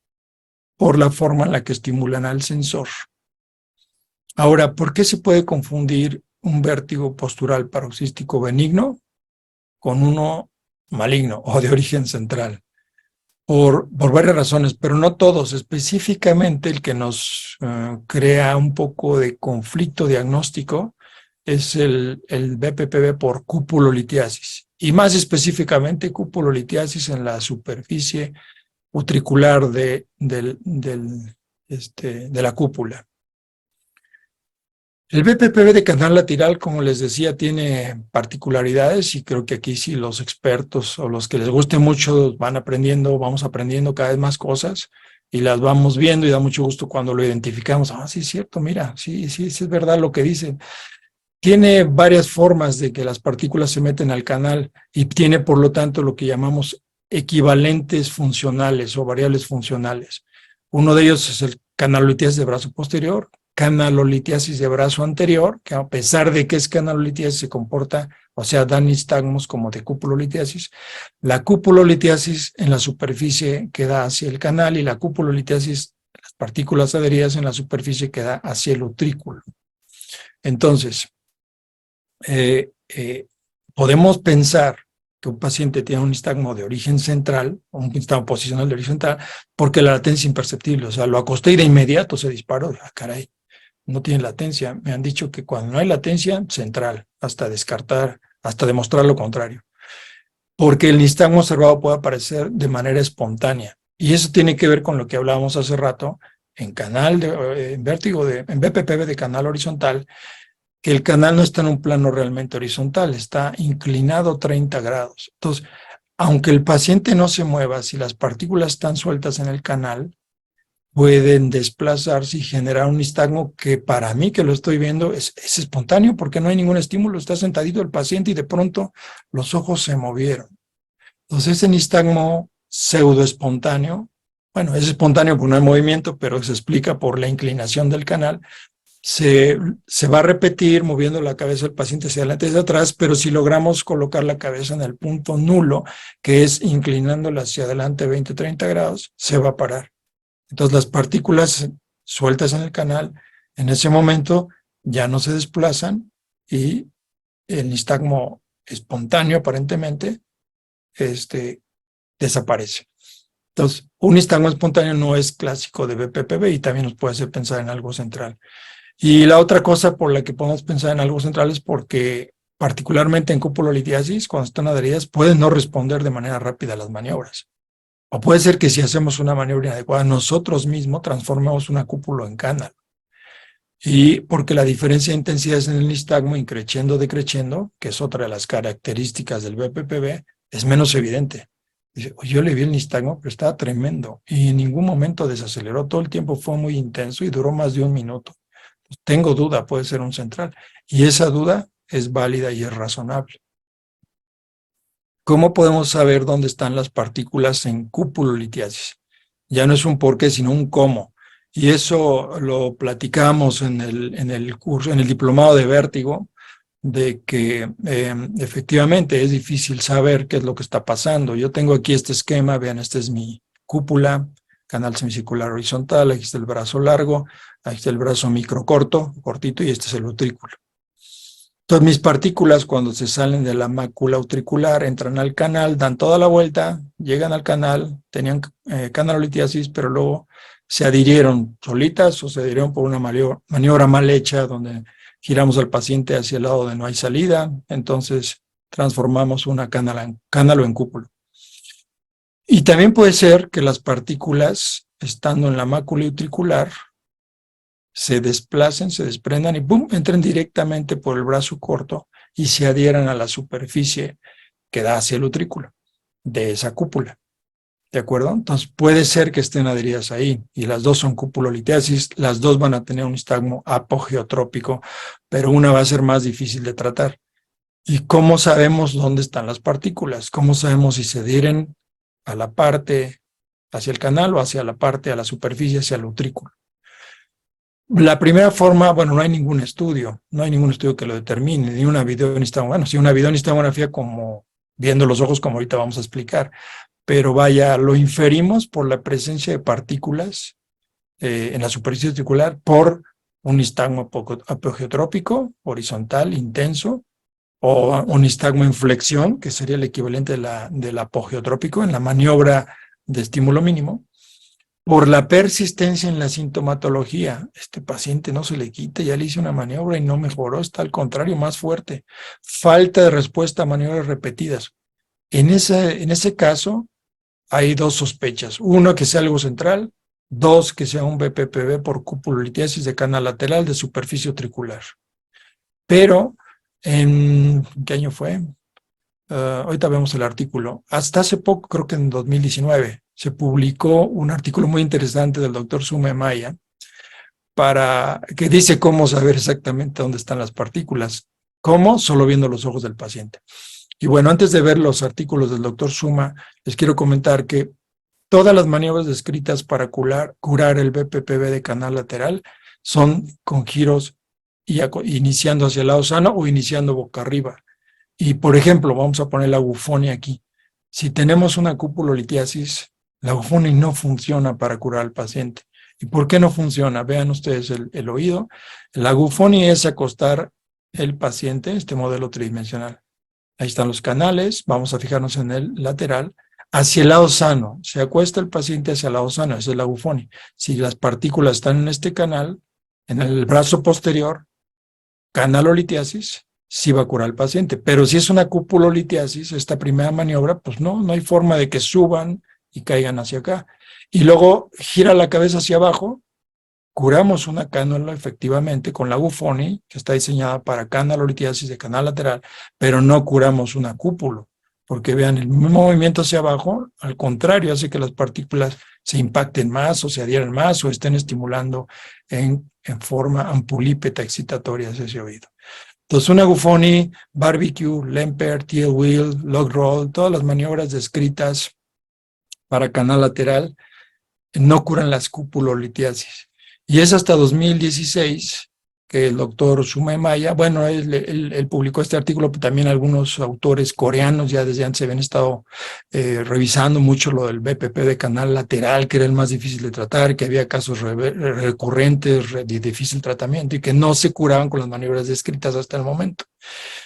por la forma en la que estimulan al sensor. Ahora, ¿por qué se puede confundir un vértigo postural paroxístico benigno con uno maligno o de origen central? Por varias razones, pero no todos. Específicamente el que nos crea un poco de conflicto diagnóstico es el BPPV por cupulolitiasis, y más específicamente cupulolitiasis en la superficie utricular de la cúpula. El BPPV de canal lateral, como les decía, tiene particularidades y creo que aquí sí los expertos o los que les guste mucho van aprendiendo, vamos aprendiendo cada vez más cosas y las vamos viendo y da mucho gusto cuando lo identificamos. Ah, sí es cierto, mira, sí es verdad lo que dicen. Tiene varias formas de que las partículas se meten al canal y tiene por lo tanto lo que llamamos equivalentes funcionales o variables funcionales. Uno de ellos es el canalolitiasis de brazo posterior, canalolitiasis de brazo anterior, que a pesar de que es canalolitiasis se comporta, o sea, da nistagmos como de cupulolitiasis. La cupulolitiasis en la superficie queda hacia el canal y la cupulolitiasis, las partículas adheridas en la superficie queda hacia el utrículo. Entonces, podemos pensar que un paciente tiene un nistagmo de origen central, un nistagmo posicional de origen central, porque la latencia es imperceptible. O sea, lo acosté y de inmediato se disparó. Ah, caray, no tiene latencia. Me han dicho que cuando no hay latencia, central, hasta descartar, hasta demostrar lo contrario. Porque el nistagmo observado puede aparecer de manera espontánea. Y eso tiene que ver con lo que hablábamos hace rato en en BPPV de canal horizontal, que el canal no está en un plano realmente horizontal, está inclinado 30 grados. Entonces, aunque el paciente no se mueva, si las partículas están sueltas en el canal, pueden desplazarse y generar un nistagmo que para mí, que lo estoy viendo, es espontáneo porque no hay ningún estímulo, está sentadito el paciente y de pronto los ojos se movieron. Entonces, ese nistagmo pseudo espontáneo, bueno, es espontáneo porque no hay movimiento, pero se explica por la inclinación del canal, se va a repetir moviendo la cabeza del paciente hacia adelante y hacia atrás, pero si logramos colocar la cabeza en el punto nulo, que es inclinándola hacia adelante 20-30 grados, se va a parar. Entonces las partículas sueltas en el canal, en ese momento ya no se desplazan y el nistagmo espontáneo aparentemente desaparece. Entonces, un nistagmo espontáneo no es clásico de BPPV y también nos puede hacer pensar en algo central. Y la otra cosa por la que podemos pensar en algo central es porque, particularmente en cupulolitiasis, cuando están adheridas, pueden no responder de manera rápida a las maniobras. O puede ser que si hacemos una maniobra inadecuada, nosotros mismos transformemos una cúpula en canal. Y porque la diferencia de intensidades en el nistagmo, increciendo, decreciendo, que es otra de las características del BPPV, es menos evidente. Dice, yo le vi el nistagmo, pero estaba tremendo. Y en ningún momento desaceleró, todo el tiempo fue muy intenso y duró más de 1 minuto. Tengo duda, puede ser un central. Y esa duda es válida y es razonable. ¿Cómo podemos saber dónde están las partículas en cupulolitiasis? Ya no es un por qué, sino un cómo. Y eso lo platicamos en el curso, en el diplomado de vértigo, de que efectivamente es difícil saber qué es lo que está pasando. Yo tengo aquí este esquema, vean, esta es mi cúpula, canal semicircular horizontal, aquí está el brazo largo, aquí está el brazo microcorto, cortito, y este es el utrículo. Entonces mis partículas cuando se salen de la mácula utricular entran al canal, dan toda la vuelta, llegan al canal, tenían canalolitiasis, pero luego se adhirieron solitas o se adhirieron por una maniobra mal hecha donde giramos al paciente hacia el lado donde no hay salida, entonces transformamos una canalo en cúpulo. Y también puede ser que las partículas, estando en la mácula utricular, se desplacen, se desprendan y ¡pum!, entren directamente por el brazo corto y se adhieran a la superficie que da hacia el utrículo de esa cúpula. ¿De acuerdo? Entonces puede ser que estén adheridas ahí y las dos son cupulolitiasis, las dos van a tener un nistagmo apogeotrópico, pero una va a ser más difícil de tratar. ¿Y cómo sabemos dónde están las partículas? ¿Cómo sabemos si se adhieren a la parte hacia el canal o hacia la parte, a la superficie, hacia el utrículo? La primera forma, bueno, no hay ningún estudio que lo determine, ni una videonistomografía, bueno, sí, una videonistomografía como viendo los ojos, como ahorita vamos a explicar, pero vaya, lo inferimos por la presencia de partículas en la superficie articular por un nistagmo apogeotrópico, horizontal, intenso, o un nistagmo en flexión, que sería el equivalente del apogeotrópico en la maniobra de estímulo mínimo, por la persistencia en la sintomatología. Este paciente no se le quita, ya le hice una maniobra y no mejoró, está al contrario, más fuerte. Falta de respuesta a maniobras repetidas. En ese caso, hay dos sospechas. Uno, que sea algo central. Dos, que sea un BPPV por cupulolitiasis de canal lateral de superficie utricular. Pero, ¿en qué año fue? Ahorita vemos el artículo. Hasta hace poco, creo que en 2019, se publicó un artículo muy interesante del doctor Suma Maya que dice cómo saber exactamente dónde están las partículas. ¿Cómo? Solo viendo los ojos del paciente. Y bueno, antes de ver los artículos del doctor Suma, les quiero comentar que todas las maniobras descritas para curar el BPPV de canal lateral son con giros iniciando hacia el lado sano o iniciando boca arriba. Y por ejemplo, vamos a poner la Buffoni aquí. Si tenemos una cupulolitiasis, la Buffoni no funciona para curar al paciente. ¿Y por qué no funciona? Vean ustedes el oído. La Buffoni es acostar el paciente, este modelo tridimensional. Ahí están los canales, vamos a fijarnos en el lateral, hacia el lado sano. Se acuesta el paciente hacia el lado sano, esa es la Buffoni. Si las partículas están en este canal, en el brazo posterior, canalolitiasis, sí va a curar al paciente. Pero si es una cupulolitiasis, esta primera maniobra, pues no hay forma de que suban y caigan hacia acá. Y luego gira la cabeza hacia abajo, curamos una cánula efectivamente con la Buffoni, que está diseñada para canalolitiasis de canal lateral, pero no curamos una cúpulo, porque vean, el movimiento hacia abajo, al contrario, hace que las partículas se impacten más o se adhieran más o estén estimulando en forma ampulípeta excitatoria hacia ese oído. Entonces, una Buffoni, barbecue, Lemper, tail wheel, log roll, todas las maniobras descritas para canal lateral no curan las cupulolitiasis. Y es hasta 2016 que el doctor Suma Maya, bueno, él publicó este artículo, pero también algunos autores coreanos ya desde antes habían estado revisando mucho lo del BPP de canal lateral, que era el más difícil de tratar, que había casos recurrentes de difícil tratamiento y que no se curaban con las maniobras descritas hasta el momento.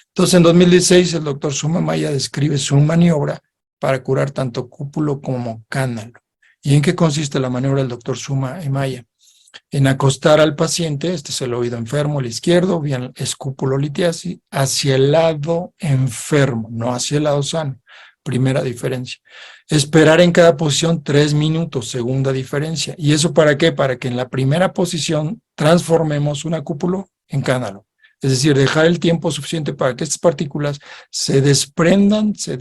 Entonces, en 2016, el doctor Suma Maya describe su maniobra para curar tanto cúpulo como canalo. ¿Y en qué consiste la maniobra del doctor Suma Maya? En acostar al paciente, este es el oído enfermo, el izquierdo, bien escupulolitiasis, hacia el lado enfermo, no hacia el lado sano. Primera diferencia. Esperar en cada posición 3 minutos, segunda diferencia. ¿Y eso para qué? Para que en la primera posición transformemos una cúpulo en canalo. Es decir, dejar el tiempo suficiente para que estas partículas se desprendan, se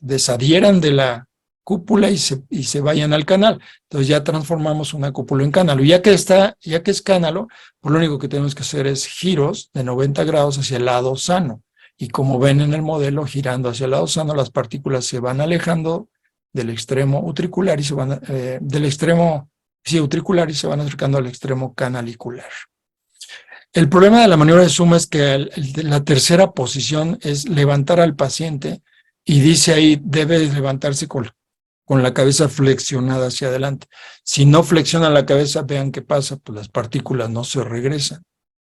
desadhieran de la cúpula y se vayan al canal. Entonces ya transformamos una cúpula en canalo. Y ya que es canalo, pues lo único que tenemos que hacer es giros de 90 grados hacia el lado sano. Y como ven en el modelo, girando hacia el lado sano, las partículas se van alejando del extremo utricular y se van del extremo superficie utricular y se van acercando al extremo canalicular. El problema de la maniobra de suma es que la tercera posición es levantar al paciente y dice ahí, debe levantarse con la cabeza flexionada hacia adelante. Si no flexiona la cabeza, vean qué pasa, pues las partículas no se regresan.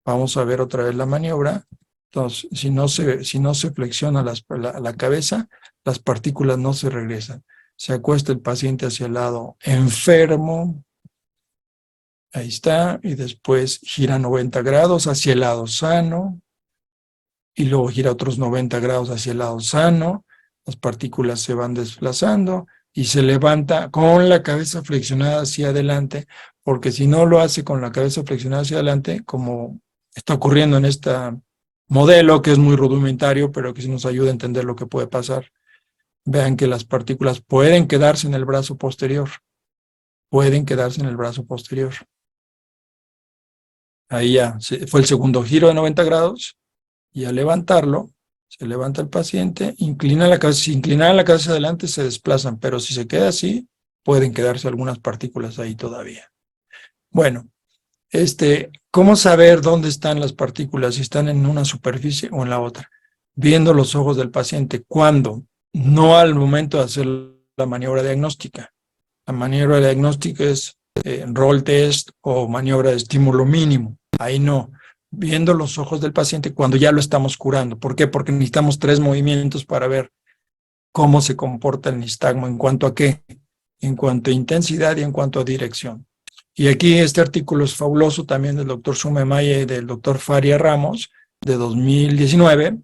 Vamos a ver otra vez la maniobra. Entonces, si no se flexiona la cabeza, las partículas no se regresan. Se acuesta el paciente hacia el lado enfermo. Ahí está. Y después gira 90 grados hacia el lado sano. Y luego gira otros 90 grados hacia el lado sano. Las partículas se van desplazando y se levanta con la cabeza flexionada hacia adelante, porque si no lo hace con la cabeza flexionada hacia adelante, como está ocurriendo en este modelo, que es muy rudimentario, pero que sí nos ayuda a entender lo que puede pasar. Vean que las partículas pueden quedarse en el brazo posterior. Pueden quedarse en el brazo posterior. Ahí ya fue el segundo giro de 90 grados, y al levantarlo, se levanta el paciente, inclina la cabeza. Si inclinan la cabeza adelante, se desplazan, pero si se queda así, pueden quedarse algunas partículas ahí todavía. Bueno, ¿cómo saber dónde están las partículas, si están en una superficie o en la otra? Viendo los ojos del paciente. ¿Cuándo? No al momento de hacer la maniobra diagnóstica. La maniobra diagnóstica es roll test o maniobra de estímulo mínimo. Ahí no. Viendo los ojos del paciente cuando ya lo estamos curando. ¿Por qué? Porque necesitamos 3 movimientos para ver cómo se comporta el nistagmo. ¿En cuanto a qué? En cuanto a intensidad y en cuanto a dirección. Y aquí este artículo es fabuloso también del doctor Sumemaya y del doctor Faria Ramos de 2019.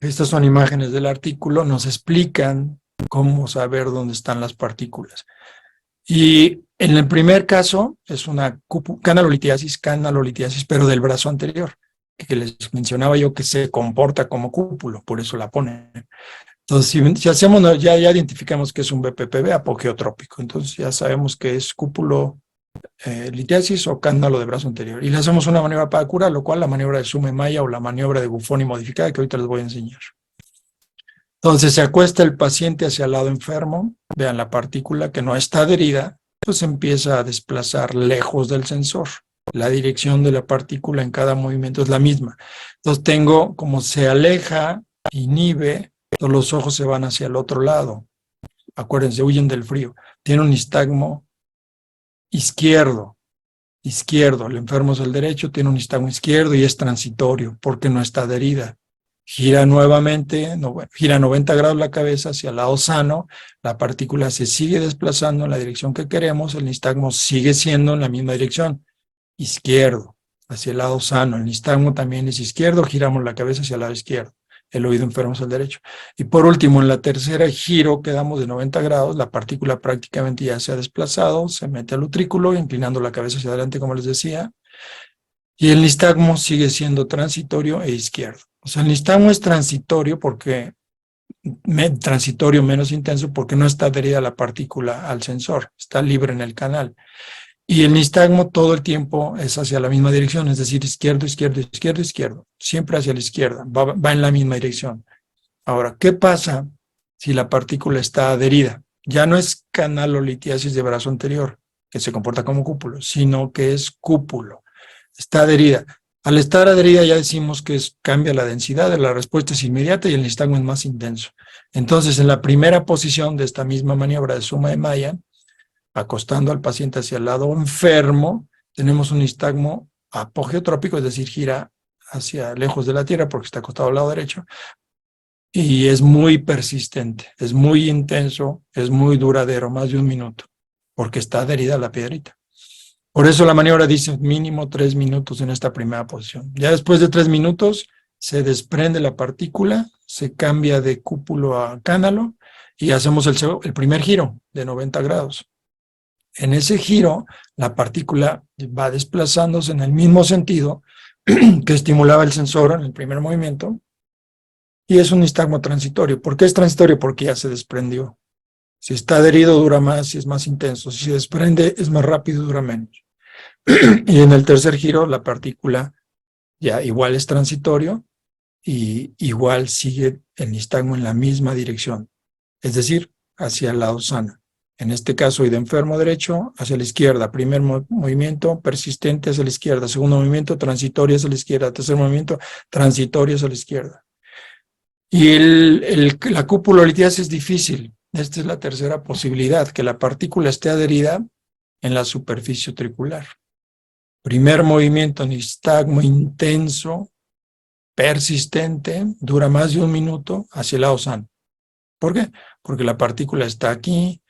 Estas son imágenes del artículo, nos explican cómo saber dónde están las partículas. Y en el primer caso es una canalolitiasis, pero del brazo anterior, que les mencionaba yo que se comporta como cúpulo, por eso la ponen. Entonces, si hacemos, ya identificamos que es un BPPV apogeotrópico, entonces ya sabemos que es cúpulo litiasis o cándalo de brazo anterior. Y le hacemos una maniobra para curar, lo cual la maniobra de Sumemaya o la maniobra de Buffoni modificada, que ahorita les voy a enseñar. Entonces se acuesta el paciente hacia el lado enfermo, vean la partícula que no está adherida, pues empieza a desplazar lejos del sensor. La dirección de la partícula en cada movimiento es la misma. Entonces tengo, como se aleja, inhibe, todos los ojos se van hacia el otro lado. Acuérdense, huyen del frío. Tiene un nistagmo izquierdo, el enfermo es el derecho, tiene un nistagmo izquierdo y es transitorio porque no está adherida. Gira nuevamente, gira 90 grados la cabeza hacia el lado sano, la partícula se sigue desplazando en la dirección que queremos, el nistagmo sigue siendo en la misma dirección, izquierdo, hacia el lado sano, el nistagmo también es izquierdo, giramos la cabeza hacia el lado izquierdo, el oído enfermo es el derecho. Y por último, en la tercera giro quedamos de 90 grados, la partícula prácticamente ya se ha desplazado, se mete al utrículo, inclinando la cabeza hacia adelante, como les decía, y el nistagmo sigue siendo transitorio e izquierdo. O sea, el nistagmo es transitorio menos intenso porque no está adherida la partícula al sensor, está libre en el canal. Y el nistagmo todo el tiempo es hacia la misma dirección, es decir, izquierdo, izquierdo, izquierdo, izquierdo, siempre hacia la izquierda, va en la misma dirección. Ahora, ¿qué pasa si la partícula está adherida? Ya no es canalolitiasis de brazo anterior, que se comporta como cúpulo, sino que es cúpulo. Está adherida. Al estar adherida ya decimos que cambia la densidad, la respuesta es inmediata y el nistagmo es más intenso. Entonces, en la primera posición de esta misma maniobra de Sumemaya, acostando al paciente hacia el lado enfermo, tenemos un nistagmo apogeotrópico, es decir, gira hacia lejos de la tierra porque está acostado al lado derecho, y es muy persistente, es muy intenso, es muy duradero, más de 1 minuto, porque está adherida a la piedrita. Por eso la maniobra dice mínimo 3 minutos en esta primera posición. Ya después de 3 minutos se desprende la partícula, se cambia de cúpulo a cánalo y hacemos el primer giro de 90 grados. En ese giro, la partícula va desplazándose en el mismo sentido que estimulaba el sensor en el primer movimiento y es un nistagmo transitorio. ¿Por qué es transitorio? Porque ya se desprendió. Si está adherido dura más y es más intenso. Si se desprende es más rápido y dura menos. Y en el tercer giro la partícula ya igual es transitorio y igual sigue el nistagmo en la misma dirección, es decir, hacia el lado sano. En este caso, oído enfermo derecho hacia la izquierda. Primer movimiento, persistente hacia la izquierda. Segundo movimiento, transitorio hacia la izquierda. Tercer movimiento, transitorio hacia la izquierda. Y la cupulolitiasis es difícil. Esta es la tercera posibilidad, que la partícula esté adherida en la superficie utricular. Primer movimiento, nistagmo intenso, persistente, dura más de 1 minuto hacia el lado sano. ¿Por qué? Porque la partícula está aquí,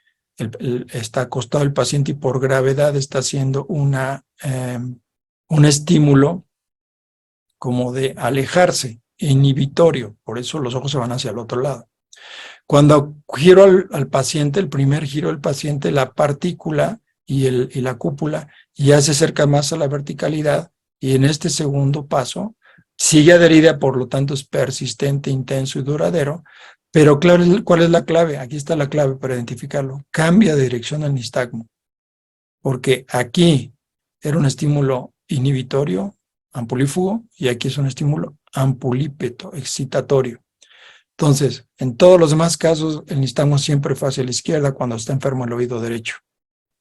está acostado el paciente y por gravedad está haciendo un estímulo como de alejarse, inhibitorio, por eso los ojos se van hacia el otro lado. Cuando giro al paciente, el primer giro del paciente, la partícula y la cúpula ya se acerca más a la verticalidad y en este segundo paso sigue adherida, por lo tanto es persistente, intenso y duradero, pero claro, ¿cuál es la clave? Aquí está la clave para identificarlo. Cambia de dirección el nistagmo, porque aquí era un estímulo inhibitorio, ampulífugo, y aquí es un estímulo ampulípeto, excitatorio. Entonces, en todos los demás casos, el nistagmo siempre fue hacia la izquierda cuando está enfermo el oído derecho.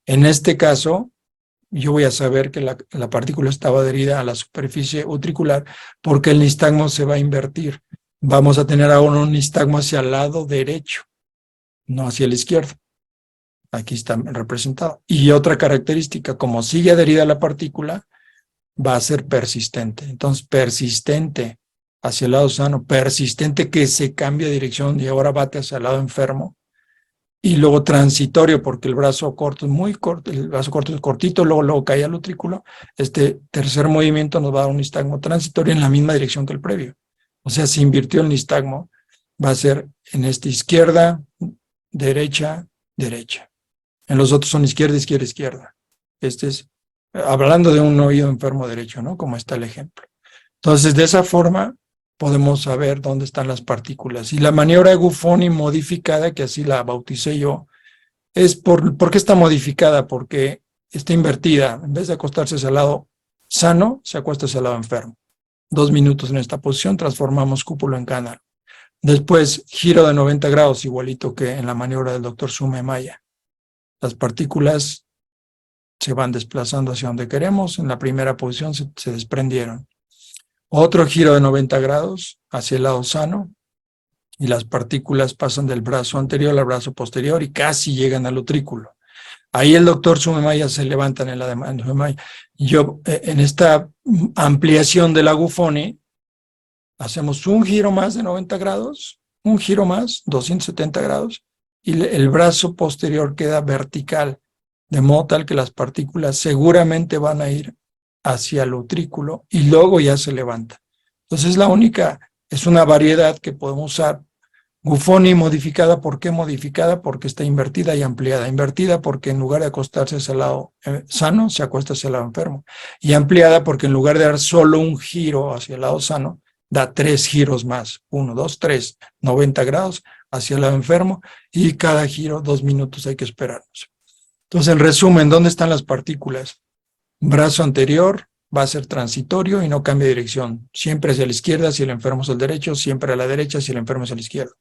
En este caso, yo voy a saber que la partícula estaba adherida a la superficie utricular porque el nistagmo se va a invertir. Vamos a tener ahora un nistagmo hacia el lado derecho, no hacia el izquierdo. Aquí está representado. Y otra característica, como sigue adherida a la partícula, va a ser persistente. Entonces, persistente hacia el lado sano, persistente que se cambia de dirección y ahora bate hacia el lado enfermo. Y luego transitorio, porque el brazo corto es muy corto, el brazo corto es cortito, luego cae al utrículo. Este tercer movimiento nos va a dar un nistagmo transitorio en la misma dirección que el previo. O sea, se invirtió el nistagmo, va a ser en esta izquierda, derecha, derecha. En los otros son izquierda, izquierda, izquierda. Este es, hablando de un oído enfermo derecho, ¿no? Como está el ejemplo. Entonces, de esa forma, podemos saber dónde están las partículas. Y la maniobra de Guffoni modificada, que así la bauticé yo, es ¿por qué está modificada? Porque está invertida. En vez de acostarse hacia el lado sano, se acuesta hacia el lado enfermo. 2 minutos en esta posición, transformamos cúpulo en canal. Después, giro de 90 grados, igualito que en la maniobra del doctor Sumemaya. Las partículas se van desplazando hacia donde queremos. En la primera posición se desprendieron. Otro giro de 90 grados hacia el lado sano y las partículas pasan del brazo anterior al brazo posterior y casi llegan al utrículo. Ahí el doctor Sumemaya se levanta en la demanda. Yo, en esta ampliación de la Guffoni, hacemos un giro más de 90 grados, un giro más, 270 grados, y el brazo posterior queda vertical, de modo tal que las partículas seguramente van a ir hacia el utrículo y luego ya se levanta. Entonces es una variedad que podemos usar. Guffoni modificada, ¿por qué modificada? Porque está invertida y ampliada. Invertida porque en lugar de acostarse hacia el lado sano, se acuesta hacia el lado enfermo. Y ampliada porque en lugar de dar solo un giro hacia el lado sano, da 3 giros más. 1, 2, 3, 90 grados hacia el lado enfermo y cada giro 2 minutos hay que esperarnos. Entonces, en resumen, ¿dónde están las partículas? Brazo anterior va a ser transitorio y no cambia de dirección. Siempre hacia la izquierda si el enfermo es el derecho, siempre a la derecha si el enfermo es el izquierdo.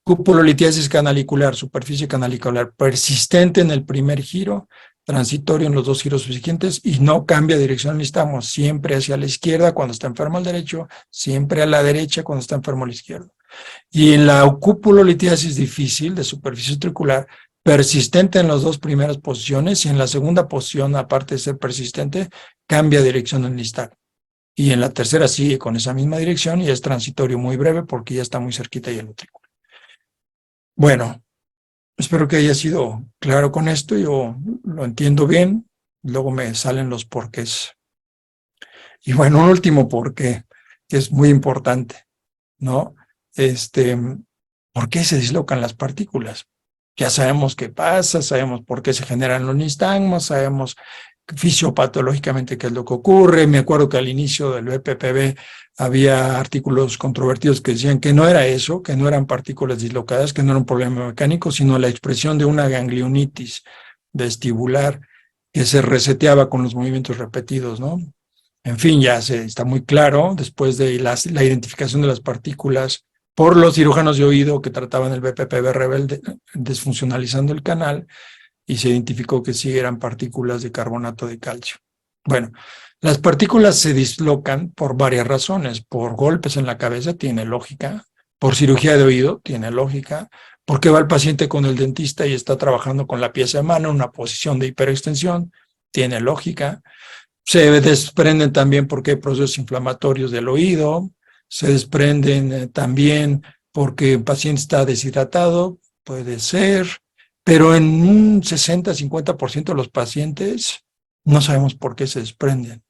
Cupulolitiasis canalicular, superficie canalicular, persistente en el primer giro, transitorio en los 2 giros subsiguientes y no cambia de dirección. Estamos siempre hacia la izquierda cuando está enfermo el derecho, siempre a la derecha cuando está enfermo el izquierdo. Y en la cupulolitiasis difícil de superficie utricular, persistente en las 2 primeras posiciones y en la segunda posición, aparte de ser persistente, cambia de dirección el nistagmo. Y en la tercera sigue con esa misma dirección y es transitorio muy breve porque ya está muy cerquita y el utrículo. Bueno, espero que haya sido claro con esto, yo lo entiendo bien, luego me salen los porqués. Y bueno, un último porqué, que es muy importante, ¿no? ¿Por qué se dislocan las partículas? Ya sabemos qué pasa, sabemos por qué se generan los nistagmos, sabemos fisiopatológicamente qué es lo que ocurre. Me acuerdo que al inicio del BPPB había artículos controvertidos que decían que no era eso, que no eran partículas dislocadas, que no era un problema mecánico, sino la expresión de una ganglionitis vestibular que se reseteaba con los movimientos repetidos, ¿no? En fin, ya está muy claro, después de la identificación de las partículas por los cirujanos de oído que trataban el BPPB rebelde, desfuncionalizando el canal, y se identificó que sí eran partículas de carbonato de calcio. Bueno, las partículas se dislocan por varias razones. Por golpes en la cabeza, tiene lógica. Por cirugía de oído, tiene lógica. Porque va el paciente con el dentista y está trabajando con la pieza de mano en una posición de hiperextensión, tiene lógica. Se desprenden también porque hay procesos inflamatorios del oído. Se desprenden también porque el paciente está deshidratado, puede ser. Pero en un 60-50% de los pacientes no sabemos por qué se desprenden.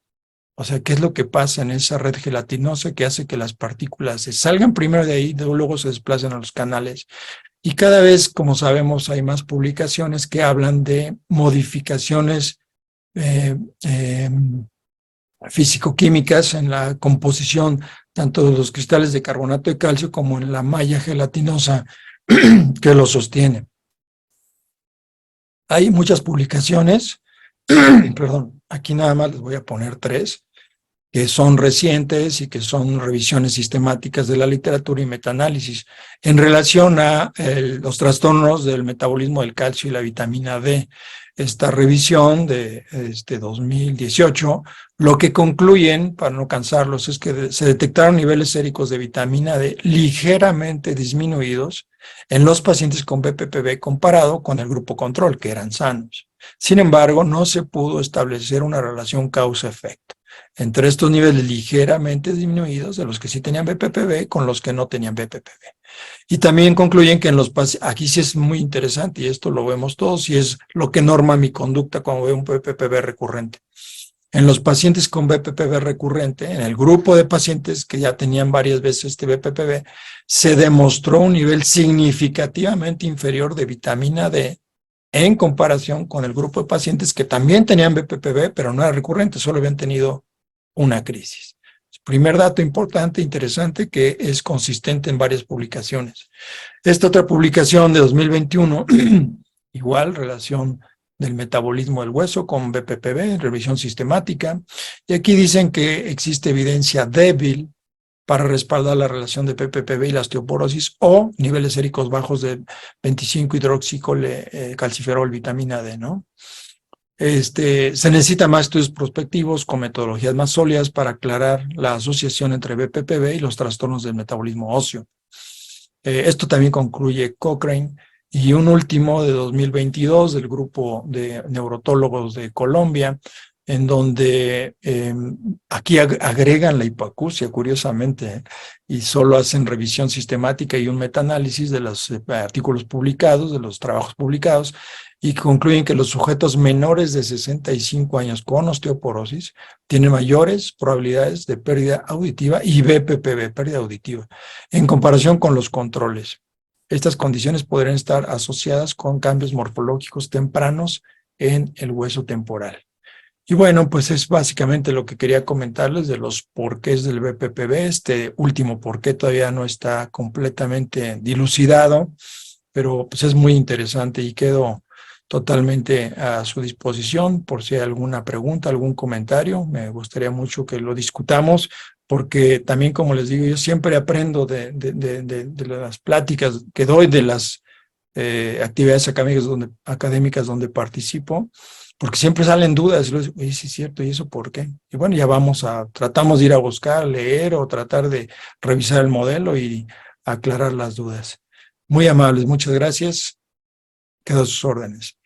O sea, ¿qué es lo que pasa en esa red gelatinosa que hace que las partículas se salgan primero de ahí, luego se desplacen a los canales? Y cada vez, como sabemos, hay más publicaciones que hablan de modificaciones eh, eh, físico-químicas en la composición tanto de los cristales de carbonato de calcio como en la malla gelatinosa que lo sostiene. Hay muchas publicaciones, perdón, aquí nada más les voy a poner 3, que son recientes y que son revisiones sistemáticas de la literatura y metaanálisis en relación a los trastornos del metabolismo del calcio y la vitamina D. Esta revisión de 2018, lo que concluyen, para no cansarlos, es que se detectaron niveles séricos de vitamina D ligeramente disminuidos en los pacientes con BPPV comparado con el grupo control, que eran sanos. Sin embargo, no se pudo establecer una relación causa-efecto entre estos niveles ligeramente disminuidos de los que sí tenían BPPV con los que no tenían BPPV. Y también concluyen que en los pacientes, aquí sí es muy interesante y esto lo vemos todos y es lo que norma mi conducta cuando veo un BPPV recurrente. En los pacientes con BPPV recurrente, en el grupo de pacientes que ya tenían varias veces este BPPV, se demostró un nivel significativamente inferior de vitamina D en comparación con el grupo de pacientes que también tenían BPPV, pero no era recurrente, solo habían tenido una crisis. Primer dato importante, interesante, que es consistente en varias publicaciones. Esta otra publicación de 2021, igual, relación del metabolismo del hueso con BPPV, revisión sistemática, y aquí dicen que existe evidencia débil para respaldar la relación de BPPV y la osteoporosis o niveles séricos bajos de 25-hidroxicalciferol, vitamina D, ¿no? Se necesita más estudios prospectivos con metodologías más sólidas para aclarar la asociación entre BPPV y los trastornos del metabolismo óseo. Esto también concluye Cochrane. Y un último de 2022 del grupo de neurotólogos de Colombia, en donde aquí agregan la hipoacusia, curiosamente, y solo hacen revisión sistemática y un metaanálisis de los artículos publicados, de los trabajos publicados, y concluyen que los sujetos menores de 65 años con osteoporosis tienen mayores probabilidades de pérdida auditiva y BPPV, pérdida auditiva, en comparación con los controles. Estas condiciones podrían estar asociadas con cambios morfológicos tempranos en el hueso temporal. Y bueno, pues es básicamente lo que quería comentarles de los porqués del BPPV. Este último porqué todavía no está completamente dilucidado, pero pues es muy interesante y quedo totalmente a su disposición por si hay alguna pregunta, algún comentario. Me gustaría mucho que lo discutamos porque también, como les digo, yo siempre aprendo de las pláticas que doy, de las actividades académicas donde participo, porque siempre salen dudas, y luego digo, oye, sí es cierto, ¿y eso por qué? Y bueno, ya tratamos de ir a buscar, leer o tratar de revisar el modelo y aclarar las dudas. Muy amables, muchas gracias. Quedo a sus órdenes.